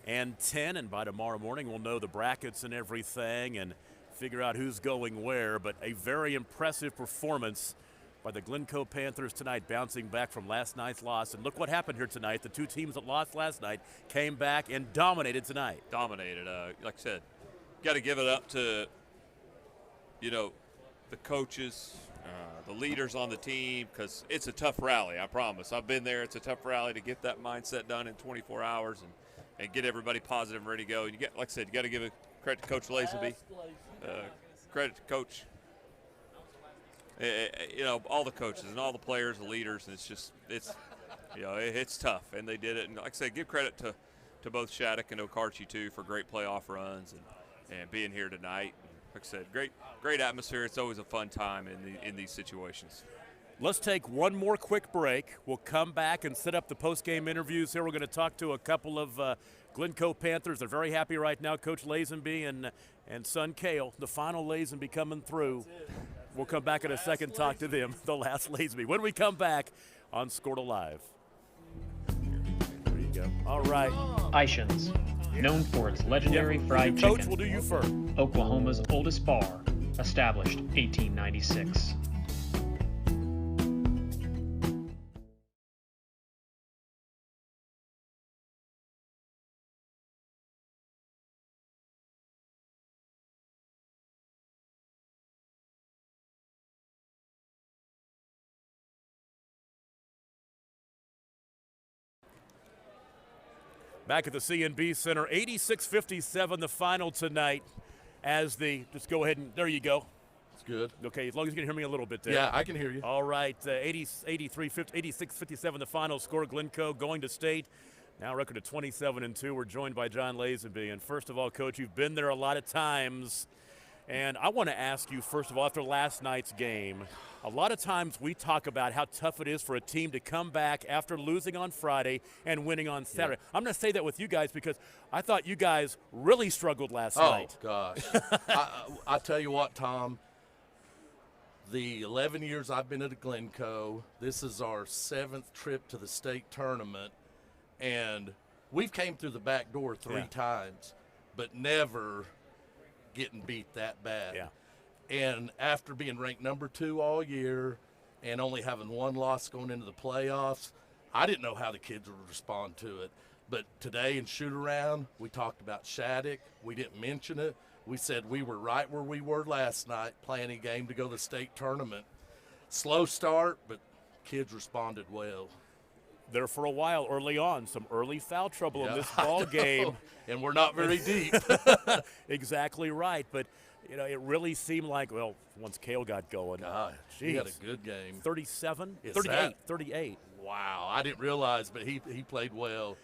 and by tomorrow morning we'll know the brackets and everything and figure out who's going where. But a very impressive performance by the Glencoe Panthers tonight, bouncing back from last night's loss. And look what happened here tonight. The two teams that lost last night came back and dominated tonight. Dominated. Like I said, got to give it up to, the coaches, the leaders on the team, because it's a tough rally, I promise. I've been there. It's a tough rally to get that mindset done in 24 hours and get everybody positive and ready to go. And like I said, you got to give credit to Coach Lazenby, credit to Coach. All the coaches and all the players, the leaders, and it's tough, and they did it. And like I said, give credit to both Shattuck and Okarche too for great playoff runs and being here tonight. And like I said, great atmosphere. It's always a fun time in these situations. Let's take one more quick break. We'll come back and set up the post-game interviews here. We're going to talk to a couple of Glencoe Panthers. They're very happy right now. Coach Lazenby and son Cale, the final Lazenby coming through. We'll come back in a second, talk to them, the last Lazenby, when we come back on Scored Alive. There you go. All right. Ishans, known for its legendary fried chicken. Coach, we'll do you first. Oklahoma's oldest bar, established 1896. Back at the CNB Center, 86-57 the final tonight as just go ahead and, there you go. It's good. Okay, as long as you can hear me a little bit there. Yeah, I can hear you. All right, 86-57 the final score. Glencoe going to state. Now record of 27-2. We're joined by John Lazenby. And first of all, Coach, you've been there a lot of times. And I want to ask you, first of all, after last night's game, a lot of times we talk about how tough it is for a team to come back after losing on Friday and winning on Saturday. Yeah. I'm going to say that with you guys because I thought you guys really struggled last night. Oh, gosh. I tell you what, Tom, the 11 years I've been at Glencoe, this is our 7th trip to the state tournament, and we've came through the back door 3 times, but never getting beat that bad. Yeah. And after being ranked number 2 all year and only having 1 loss going into the playoffs, I didn't know how the kids would respond to it. But today in shoot-around, we talked about Shattuck. We didn't mention it. We said we were right where we were last night, playing a game to go to the state tournament. Slow start, but kids responded well. There for a while early on, some early foul trouble in this ball game. And we're not very deep. Exactly right. But, it really seemed like, well, once Cale got going. God, he had a good game. 37? 38. Wow, I didn't realize, but he played well.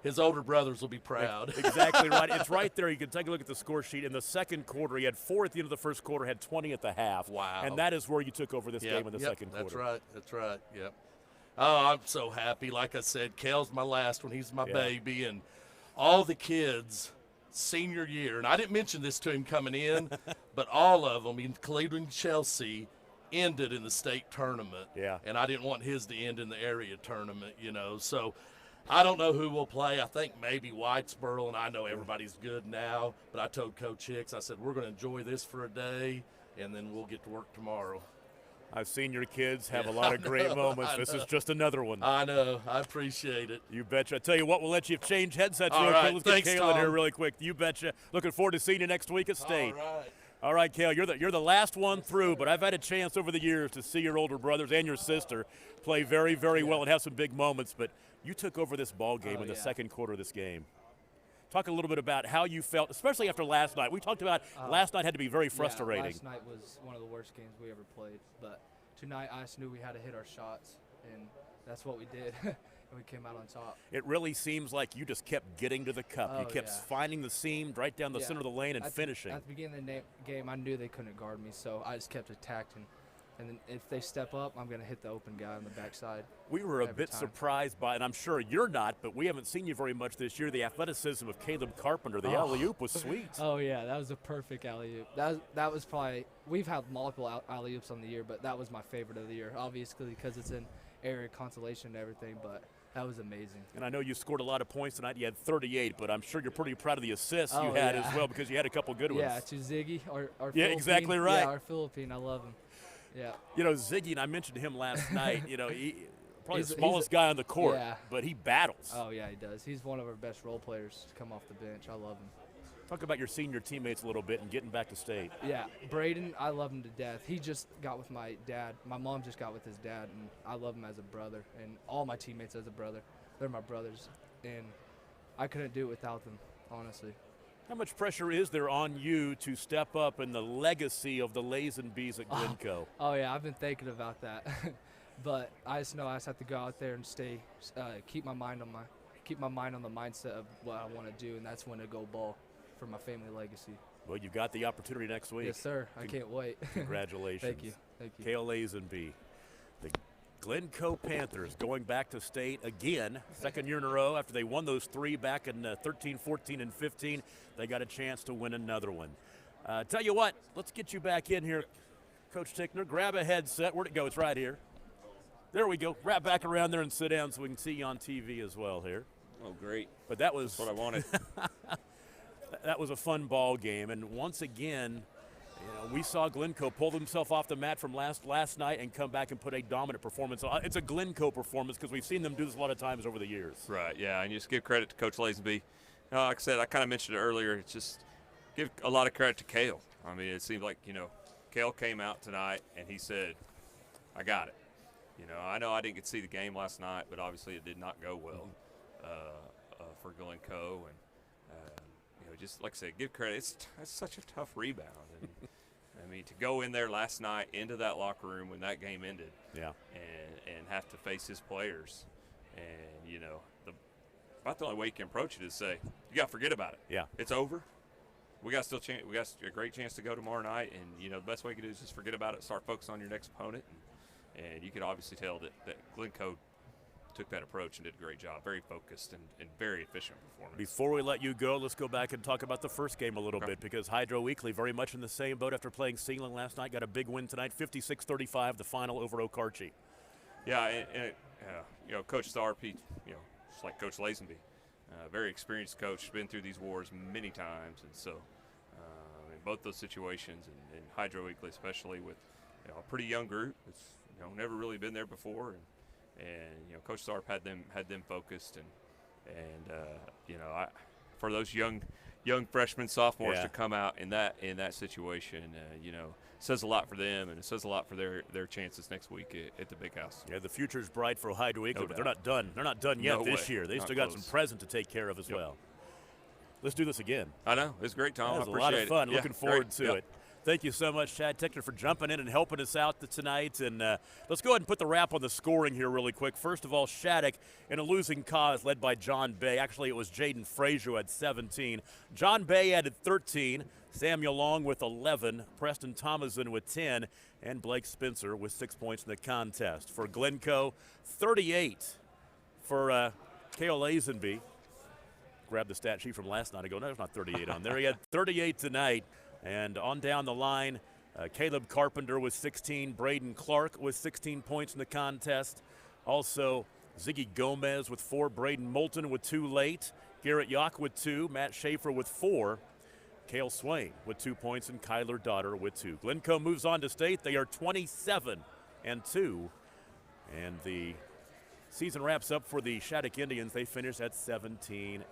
His older brothers will be proud. Exactly right. It's right there. You can take a look at the score sheet. In the second quarter, he had 4 at the end of the first quarter, had 20 at the half. Wow. And that is where you took over this game in the second quarter. That's right. Yep. Oh, I'm so happy. Like I said, Cale's my last one. He's my baby. And all the kids, senior year, and I didn't mention this to him coming in, but all of them, including Chelsea, ended in the state tournament. Yeah. And I didn't want his to end in the area tournament, So I don't know who will play. I think maybe Whitesboro, and I know everybody's good now, but I told Coach Hicks, I said, we're going to enjoy this for a day, and then we'll get to work tomorrow. I've seen your kids have a lot of great moments. This is just another one. I know. I appreciate it. You betcha. I tell you what, we'll let you change headsets real quick. Let's get Cale in here really quick. You betcha. Looking forward to seeing you next week at State. All right, Cale, you're the last one through, but I've had a chance over the years to see your older brothers and your sister play very, very well and have some big moments, but you took over this ball game in the second quarter of this game. Talk a little bit about how you felt, especially after last night. We talked about last night had to be very frustrating. Last night was one of the worst games we ever played, but tonight I just knew we had to hit our shots, and that's what we did, and we came out on top. It really seems like you just kept getting to the cup. You kept finding the seam right down the center of the lane and finishing. At the beginning of the game, I knew they couldn't guard me, so I just kept attacking. And then if they step up, I'm going to hit the open guy on the backside. We were a bit surprised by, and I'm sure you're not, but we haven't seen you very much this year, the athleticism of Caleb Carpenter. The alley-oop was sweet. Oh, yeah, that was a perfect alley-oop. That was probably – we've had multiple alley-oops on the year, but that was my favorite of the year, obviously because it's area consolation and everything, but that was amazing. And I know you scored a lot of points tonight. You had 38, but I'm sure you're pretty proud of the assists you Oh, had yeah. as well, because you had a couple good ones. Yeah, to Ziggy, our Yeah, Philippine. exactly right. Yeah, our Philippine. I love him. Yeah. You know, Ziggy, and I mentioned him last night, you know, he probably He's the smallest guy on the court, yeah. but he battles. Oh, yeah, he does. He's one of our best role players to come off the bench. I love him. Talk about your senior teammates a little bit and getting back to state. Yeah, Braden, I love him to death. He just got with my dad. My mom just got with his dad, and I love him as a brother, and all my teammates as a brother. They're my brothers, and I couldn't do it without them, honestly. How much pressure is there on you to step up in the legacy of the Lazenbys at Glencoe? Oh yeah, I've been thinking about that, but I just know I just have to go out there and stay, keep my mind on the mindset of what I want to do, and that's when to go ball for my family legacy. Well, you've got the opportunity next week. Yes, sir. I can't wait. Congratulations. Thank you. Thank you. Cale Lazenby, the Glencoe Panthers going back to state again, second year in a row after they won those three back in 13, 14, and 15. They got a chance to win another one. Tell you what, let's get you back in here, Coach Tickner. Grab a headset. Where'd it go? It's right here. There we go. Wrap back around there and sit down so we can see you on TV as well here. Oh, great. But that was That's what I wanted. That was a fun ball game, and once again, you know, we saw Glencoe pull themselves off the mat from last night and come back and put a dominant performance. It's a Glencoe performance because we've seen them do this a lot of times over the years. Right, yeah, and just give credit to Coach Lazenby. Like I said, I kind of mentioned it earlier, it's just give a lot of credit to Cale. I mean, it seemed like, you know, Cale came out tonight and he said, I got it. You know I didn't get to see the game last night, but obviously it did not go well for Glencoe. And you know, just like I said, give credit. It's such a tough rebound. And I mean, to go in there last night into that locker room when that game ended, yeah, and have to face his players, and you know, about the only way you can approach it is say, you got to forget about it. Yeah, it's over. We got we got a great chance to go tomorrow night, and you know, the best way you can do is just forget about it, start focusing on your next opponent, and you could obviously tell that Glencoe took that approach and did a great job. Very focused and very efficient performance. Before we let you go, let's go back and talk about the first game a little bit, because Hydro Weekly very much in the same boat after playing Sealand last night. Got a big win tonight, 56-35, the final over Okarche. Yeah, and you know, Coach Tharp, you know, just like Coach Lazenby, very experienced coach, been through these wars many times, and so in both those situations, and Hydro Weekly especially, with you know, a pretty young group, it's you know, never really been there before, and you know, Coach Tharp had them focused, and you know, for those young freshmen, sophomores to come out in that situation, you know, says a lot for them, and it says a lot for their chances next week at the Big House. Yeah, the future's bright for Hydro Weekly, No but doubt. they're not done. They're not done yet No this way. year. They Not still got close. some present to take care of as well. Let's do this again. I know. It's great, Tom. That I was a appreciate lot of fun. it. Yeah, Looking forward great. to Yep. it. Thank you so much, Chad Tickner, for jumping in and helping us out tonight. And let's go ahead and put the wrap on the scoring here really quick. First of all, Shattuck in a losing cause led by John Bay. Actually, it was Jaden Frazier who had 17. John Bay added 13. Samuel Long with 11. Preston Thomason with 10. And Blake Spencer with 6 points in the contest. For Glencoe, 38 for Cale Lazenby. Grab the stat sheet from last night. I go, no, there's not 38 on there. He had 38 tonight. And on down the line, Caleb Carpenter with 16. Braden Clark with 16 points in the contest. Also, Ziggy Gomez with 4. Braden Moulton with 2 late. Garrett Yock with 2. Matt Schaefer with 4. Cale Swain with 2 points, and Kyler Daughter with 2. Glencoe moves on to state. They are 27-2. And the season wraps up for the Shattuck Indians. They finish at 17-10.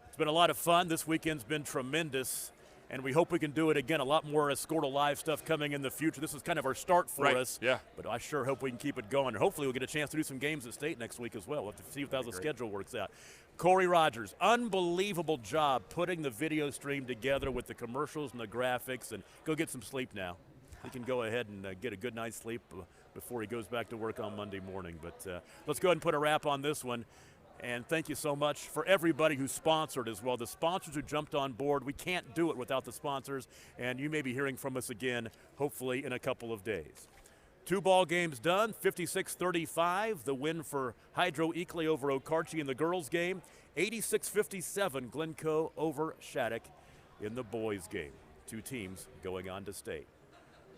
It's been a lot of fun. This weekend's been tremendous, and we hope we can do it again. A lot more Score to Live stuff coming in the future. This is kind of our start for us. Yeah. But I sure hope we can keep it going. And hopefully we'll get a chance to do some games at state next week as well. We'll have to see how the schedule works out. Corey Rogers, unbelievable job putting the video stream together with the commercials and the graphics. And go get some sleep now. He can go ahead and get a good night's sleep before he goes back to work on Monday morning. But let's go ahead and put a wrap on this one. And thank you so much for everybody who sponsored as well. The sponsors who jumped on board. We can't do it without the sponsors. And you may be hearing from us again, hopefully in a couple of days. 2 ball games done, 56-35. The win for Hydro Weekly over Okarche in the girls game. 86-57, Glencoe over Shattuck in the boys game. 2 teams going on to state.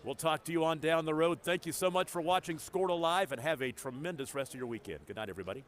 We'll talk to you on down the road. Thank you so much for watching Scored Live, and have a tremendous rest of your weekend. Good night, everybody.